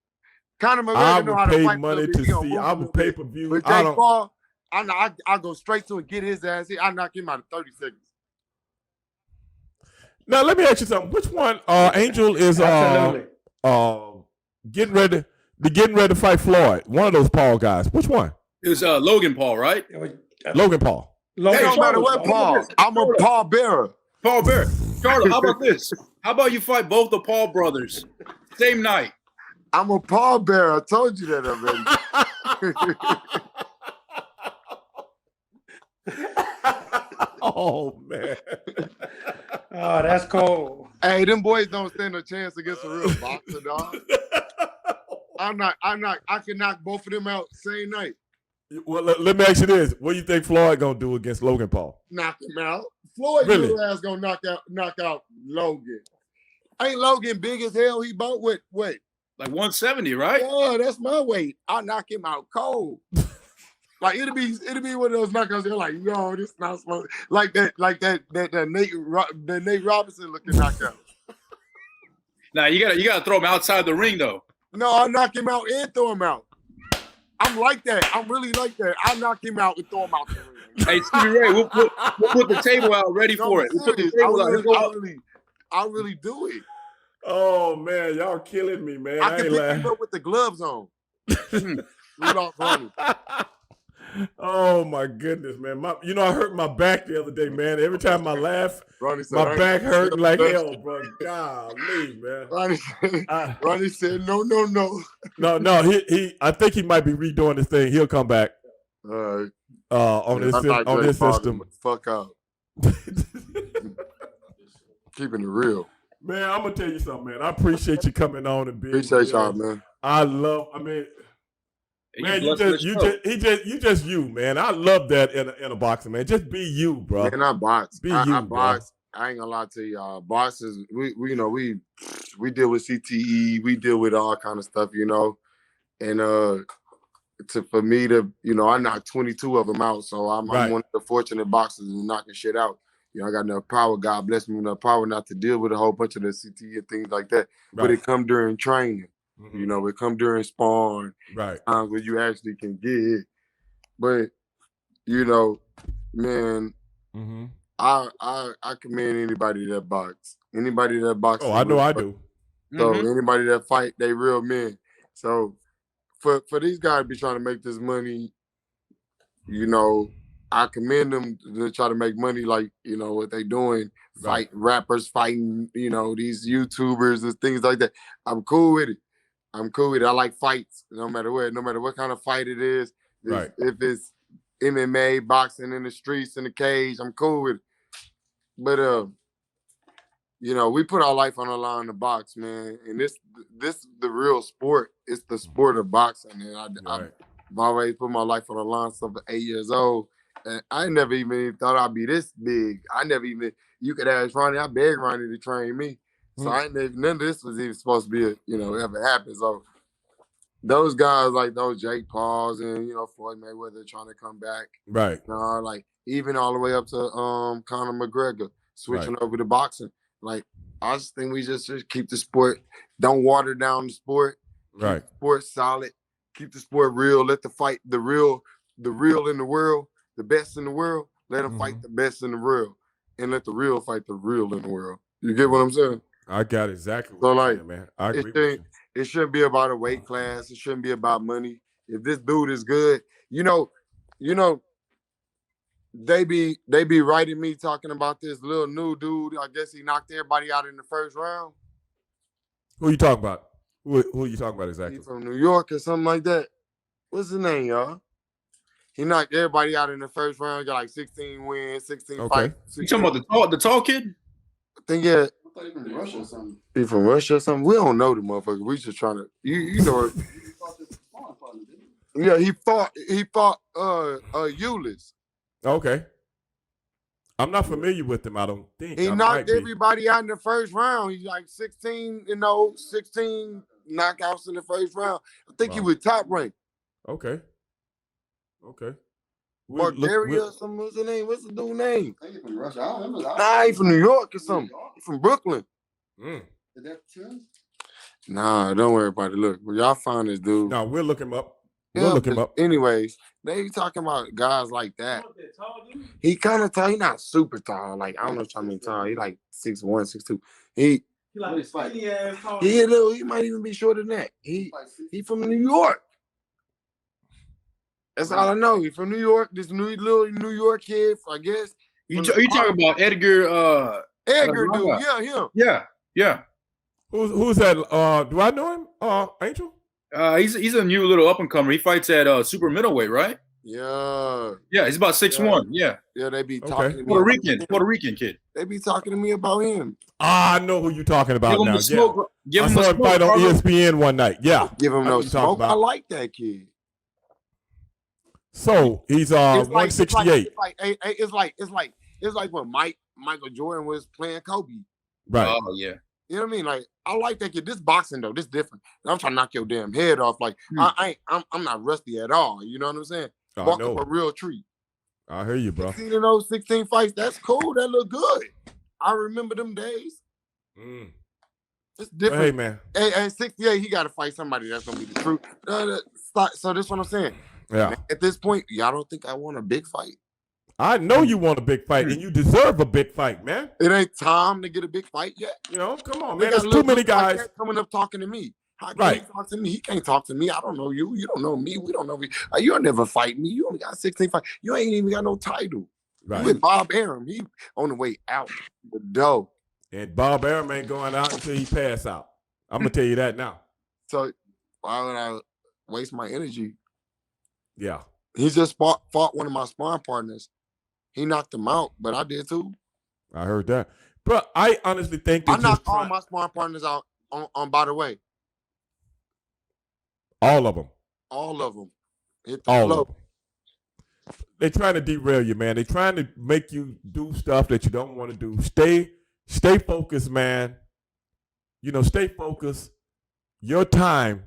Conor McGregor know how to fight. Money to see. I would pay per view. But Jake Paul, I go straight to it, get his ass. I knock him out in 30 seconds. Now let me ask you something. Which one? Angel is getting ready to fight Floyd. One of those Paul guys. Which one? It was Logan Paul, right? Logan Paul. It don't matter what Paul. I'm a Paul bearer. Paul Bear. Charlo, how about this? How about you fight both the Paul brothers same night? I'm a Paul bearer. I told you that already. Oh man. Oh, that's cold. Hey, them boys don't stand a chance against a real boxer, dog. I can knock both of them out same night. Well, let me ask you this: what do you think Floyd gonna do against Logan Paul? Knock him out. Floyd, your ass gonna knock out Logan. Ain't Logan big as hell? He about what? Like 170, right? Yeah, that's my weight. I'll knock him out cold. Like it'll be one of those knockouts. They're like, yo, this not supposed like that Nate Robinson looking knockout. Now you gotta throw him outside the ring though. No, I'll knock him out and throw him out. I'm like that. I'm really like that. I'll knock him out and throw him out the ring. Hey, Stevie Ray, we'll put the table out ready for it. We'll put the table out. I'll really do it. Oh man, y'all killing me, man. I can pick him up with the gloves on. Rudolph Ronnie. Oh my goodness, man! I hurt my back the other day, man. Every time I laugh, my back hurt like hell, bro. Golly, man. Ronnie said, "No." No. He. I think he might be redoing this thing. He'll come back. On this system. Fuck out. Keeping it real. Man, I'm gonna tell you something, man. I appreciate you coming on and being. Appreciate y'all, man. Man, you just you, man. I love that in a boxing, man. Just be you, bro. Man, I box. I ain't gonna lie to y'all. Bosses, we we deal with CTE, we deal with all kind of stuff, and for me to, I knocked 22 of them out, so I'm one of the fortunate boxers in knocking shit out. I got enough power. God bless me with enough power not to deal with a whole bunch of the CTE and things like that. Right. But it come during training. It come during sparring. Right. Times where you actually can get it. But, man, I commend anybody that box. Anybody that boxes. Oh, I know I do. So anybody that fight, they real men. So for these guys to be trying to make this money, I commend them to try to make money like, what they doing, fight rappers, fighting, these YouTubers and things like that. I'm cool with it. I like fights, no matter what kind of fight it is. If it's MMA, boxing in the streets, in the cage, I'm cool with it. But, we put our life on the line in the box, man. And this the real sport. It's the sport of boxing. And I've always put my life on the line since I was 8 years old. And I never even thought I'd be this big. You could ask Ronnie, I begged Ronnie to train me. So none of this was even supposed to be, ever happen. So those guys like those Jake Pauls and, Floyd Mayweather trying to come back. Right. Like even all the way up to Conor McGregor switching over to boxing. Like, I just think we just keep the sport, don't water down the sport. Right. Keep the sport solid. Keep the sport real. Let the fight the real in the world. The best in the world, let them fight the best in the world, and let the real fight the real in the world. You get what I'm saying? I got exactly what you're saying, man. I agree with you. It shouldn't be about a weight class. It shouldn't be about money. If this dude is good, they be writing me talking about this little new dude. I guess he knocked everybody out in the first round. Who you talking about? Who are you talking about exactly? He from New York or something like that. What's his name, y'all? He knocked everybody out in the first round. Got like 16 wins, 16 fights. 16 you talking about the tall kid? I think I thought he from Russia or something. He from Russia or something? We don't know the motherfucker. We just trying to, you know it. Yeah, he fought Eulis. Okay. I'm not familiar with him, I don't think. He knocked everybody out in the first round. He's like 16 knockouts in the first round. I think he was top ranked. Okay. Bulgaria or something. What's the name? What's the dude's name? I think he's from Russia. I don't remember that. Nah, he from New York or something. He from Brooklyn. Is that true? Nah, don't worry about it. Look, when y'all find this dude. No, we'll look him up. Anyways, they talking about guys like that. He kind of tall. He not super tall. Like, I don't know what I mean tall. He like 6'1", 6'2". He might even be shorter than that. He from New York. That's all I know. He from New York. This little New York kid, I guess. You talking about Edgar? Edgar, dude. Yeah, him. Yeah. Who's that? Do I know him? Angel? He's a new little up and comer. He fights at super middleweight, right? Yeah. Yeah, he's about 6'1". Yeah. Yeah, they be talking to me. Puerto Rican kid. They be talking to me about him. I know who you're talking about now. I saw him fight on ESPN one night. Yeah. Give him no smoke. I like that kid. So he's 168. It's like when Michael Jordan was playing Kobe. Right. Oh yeah. You know what I mean? Like, I like that kid. This boxing though, this different. I'm trying to knock your damn head off. Like, I'm not rusty at all. You know what I'm saying? Walk up a real tree. I hear you, bro. 16 fights. That's cool. That look good. I remember them days. It's different. Hey, man. At 68, he got to fight somebody that's gonna be the truth. So this is what I'm saying. Yeah. Man, at this point, y'all don't think I want a big fight? I know you want a big fight, and you deserve a big fight, man. It ain't time to get a big fight yet. Come on, man. There's too many guys coming up talking to me. How can he talk to me? He can't talk to me. I don't know you. You don't know me. We don't know me. You'll never fight me. You only got 16 fights. You ain't even got no title. Right. You with Bob Arum. He on the way out the door. And Bob Arum ain't going out until he pass out. I'm gonna tell you that now. So why would I waste my energy? Yeah. He just fought one of my sparring partners. He knocked him out, but I did too. I heard that. But I honestly think I knocked all my sparring partners out on by the way. All of them. All of them. Hit the all flow. of them. They're trying to derail you, man. They're trying to make you do stuff that you don't want to do. Stay focused, man. Stay focused. Your time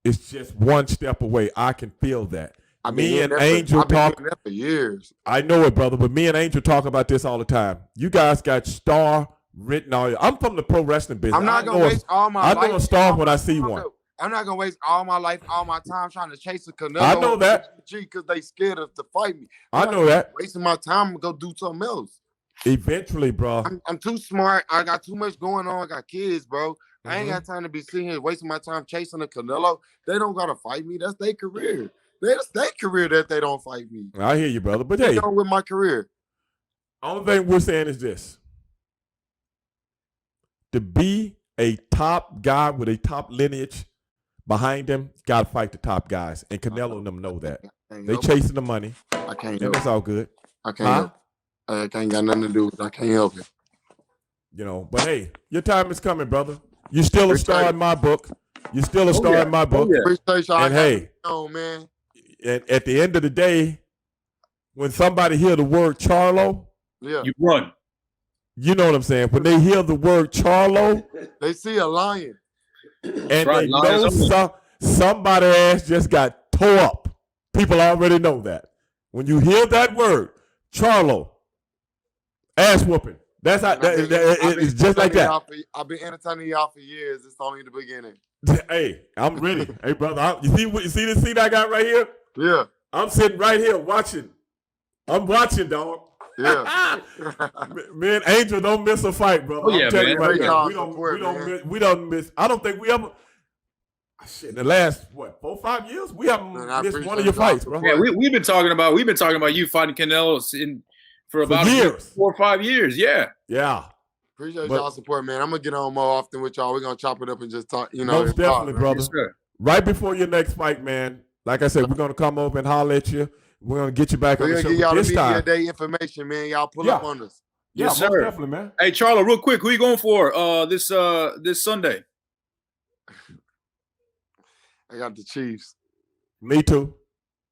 is just one step away. I can feel that. Me and Angel talk for years. I know it, brother, but me and Angel talk about this all the time. You guys got star written all. I'm from the pro wrestling business. I'm not gonna waste all my life. I know a star when I see one. I'm not gonna waste all my life, all my time trying to chase a Canelo. I know that because they scared of to fight me. I know that. Wasting my time to go do something else. Eventually, bro. I'm too smart. I got too much going on. I got kids, bro. I ain't got time to be sitting here wasting my time chasing a Canelo. They don't gotta fight me. That's their career. That's their career that they don't fight me. I hear you, brother. But hey, on with my career. Only thing we're saying is this: to be a top guy with a top lineage behind them, gotta fight the top guys. And Canelo and them know that. They chasing the money. I can't help and that's all good. I can't help it. I can't got nothing to do with it. I can't help it. But hey, your time is coming, brother. You're still a star in my book. You're still a star in my book. Appreciate y'all. And hey, man. And at the end of the day, when somebody hear the word Charlo, you run. You know what I'm saying? When they hear the word Charlo, they see a lion. And they know somebody ass just got tore up. People already know that. When you hear that word, Charlo, ass whooping. That's how it's just like that. I've been entertaining y'all for years. It's only the beginning. Hey, I'm ready. Hey, brother, you see this seat I got right here? Yeah. I'm sitting right here watching. I'm watching, dog. Yeah. Me and Angel don't miss a fight, brother. Oh, yeah, I'm telling you right now. We don't miss. I don't think we ever. Shit, in the last 4-5 years, we haven't missed one of your fights, bro. Yeah, we've been talking about you fighting Canelo for about years, 4 or 5 years. Yeah. Yeah. Appreciate y'all support, man. I'm gonna get on more often with y'all. We're gonna chop it up and just talk. Most definitely, brother. Yes, right before your next fight, man. Like I said, we're gonna come over and holler at you. We're gonna get you back on the show. We're gonna give y'all this the media time. day information, man. Y'all pull up on us. Yes, sir. Most definitely, man. Hey, Charlo, real quick, who you going for this Sunday? I got the Chiefs. Me too.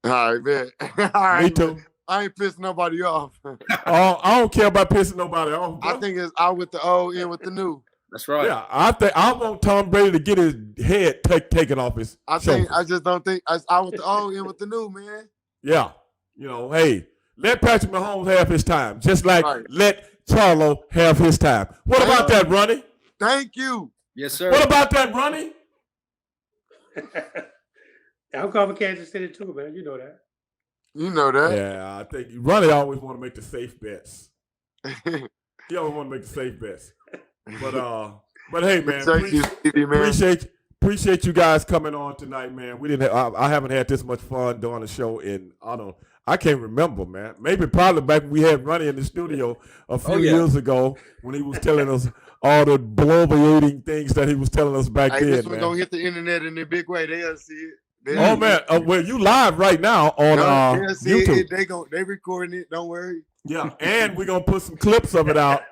All right, man. All right, me too. Man. I ain't pissing nobody off. I don't care about pissing nobody off. Bro. I think it's out with the old, in with the new. That's right. Yeah, I want Tom Brady to get his head taken off his shoulders. I just don't think it's out with the old, in with the new, man. Yeah. Hey, let Patrick Mahomes have his time. Just like let Charlo have his time. What about that, Ronnie? Thank you. Yes, sir. What about that, Ronnie? I'm calling Kansas City too, man. You know that. You know that. Yeah, I think Ronnie always want to make the safe bets. He always want to make the safe bets. But hey, man, appreciate you guys coming on tonight, man. I haven't had this much fun doing the show in I can't remember, man. Probably back when we had Ronnie in the studio a few years ago when he was telling us all the bloviating things that he was telling us back then. This one's gonna hit the internet in a big way. They'll see it. Oh man, well, you live right now on YouTube. They recording it. Don't worry. Yeah, and we're gonna put some clips of it out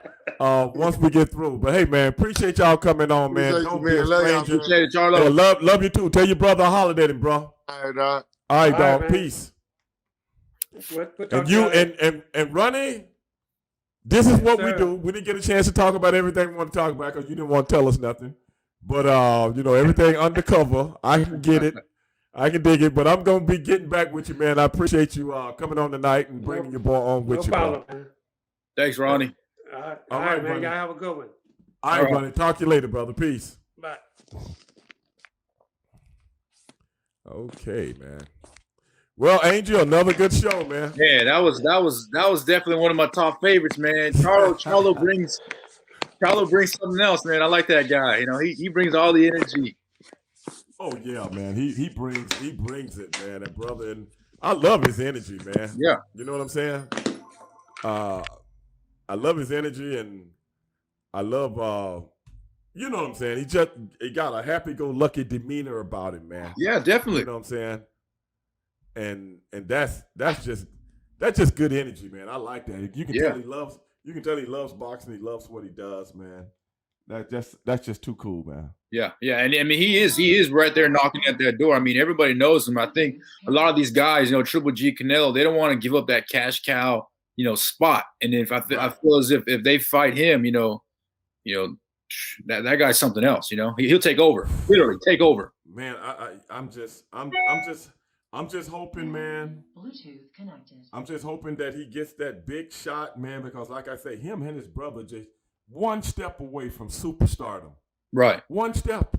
once we get through. But hey, man, appreciate y'all coming on, man. Don't be a stranger. Appreciate it, Charlo. Love you too. Tell your brother a holiday, then, bro. All right, dog. All right, dog. Peace. What and you and Ronnie, this is what we do. We didn't get a chance to talk about everything we want to talk about because you didn't want to tell us nothing. But everything undercover. I can get it. I can dig it, but I'm going to be getting back with you, man. I appreciate you coming on tonight and bringing your boy on with you, problem, man. Thanks, Ronnie. All right, man. Y'all have a good one. All right, Ronnie. Talk to you later, brother. Peace. Bye. Okay, man. Well, Angel, another good show, man. Yeah, that was definitely one of my top favorites, man. Charlo brings something else, man. I like that guy. He brings all the energy. Oh yeah, man. He brings it, man. That brother, and I love his energy, man. Yeah. You know what I'm saying? I love his energy, and I love you know what I'm saying? He got a happy-go-lucky demeanor about him, man. Yeah, definitely. You know what I'm saying? And that's just good energy, man. I like that. You can tell he loves boxing. He loves what he does, man. That's just too cool, man. Yeah, and I mean he is right there knocking at that door. I mean everybody knows him. I think a lot of these guys, Triple G, Canelo, they don't want to give up that cash cow, spot. And if I feel as if they fight him, that guy's something else. He'll take over, literally take over. Man, I'm just hoping, man. Bluetooth connected. I'm just hoping that he gets that big shot, man, because like I say, him and his brother just one step away from superstardom. Right. One step.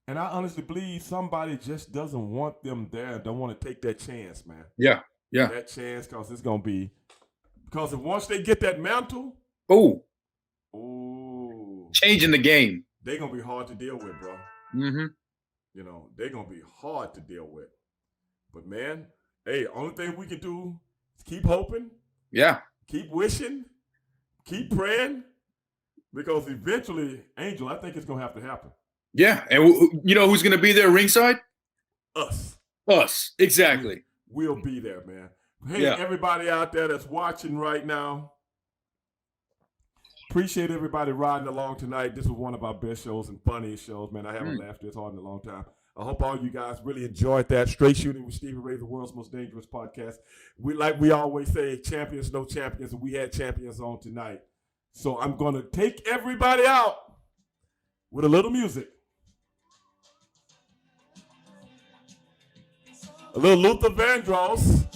And I honestly believe somebody just doesn't want them there, don't want to take that chance, man. Yeah. That chance, because it's going to be, because if once they get that mantle, changing the game. They're going to be hard to deal with, bro. Mm-hmm. They're going to be hard to deal with. But, man, hey, only thing we can do is keep hoping. Yeah. Keep wishing. Keep praying. Because eventually, Angel, I think it's going to have to happen. Yeah. And who's going to be there ringside? Us. Exactly. We'll be there, man. Hey, everybody out there that's watching right now, appreciate everybody riding along tonight. This was one of our best shows and funniest shows, man. I haven't laughed this hard in a long time. I hope all you guys really enjoyed that. Straight Shooting with Stevie Ray, the world's most dangerous podcast. We always say, champions know champions, and we had champions on tonight. So I'm going to take everybody out with a little music. A little Luther Vandross.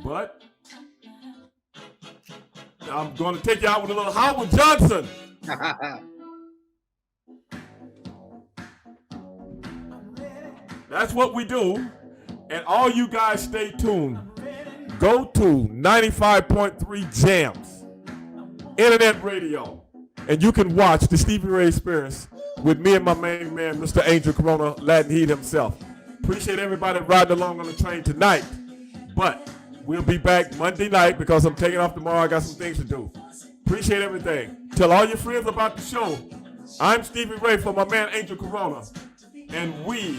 But I'm going to take you out with a little Howard Johnson. That's what we do. And all you guys stay tuned. Go to 95.3 Jams, internet radio, and you can watch the Stevie Ray Experience with me and my main man, Mr. Angel Corona, Latin Heat himself. Appreciate everybody riding along on the train tonight. But we'll be back Monday night because I'm taking off tomorrow. I got some things to do. Appreciate everything. Tell all your friends about the show. I'm Stevie Ray for my man Angel Corona, and we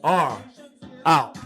are out.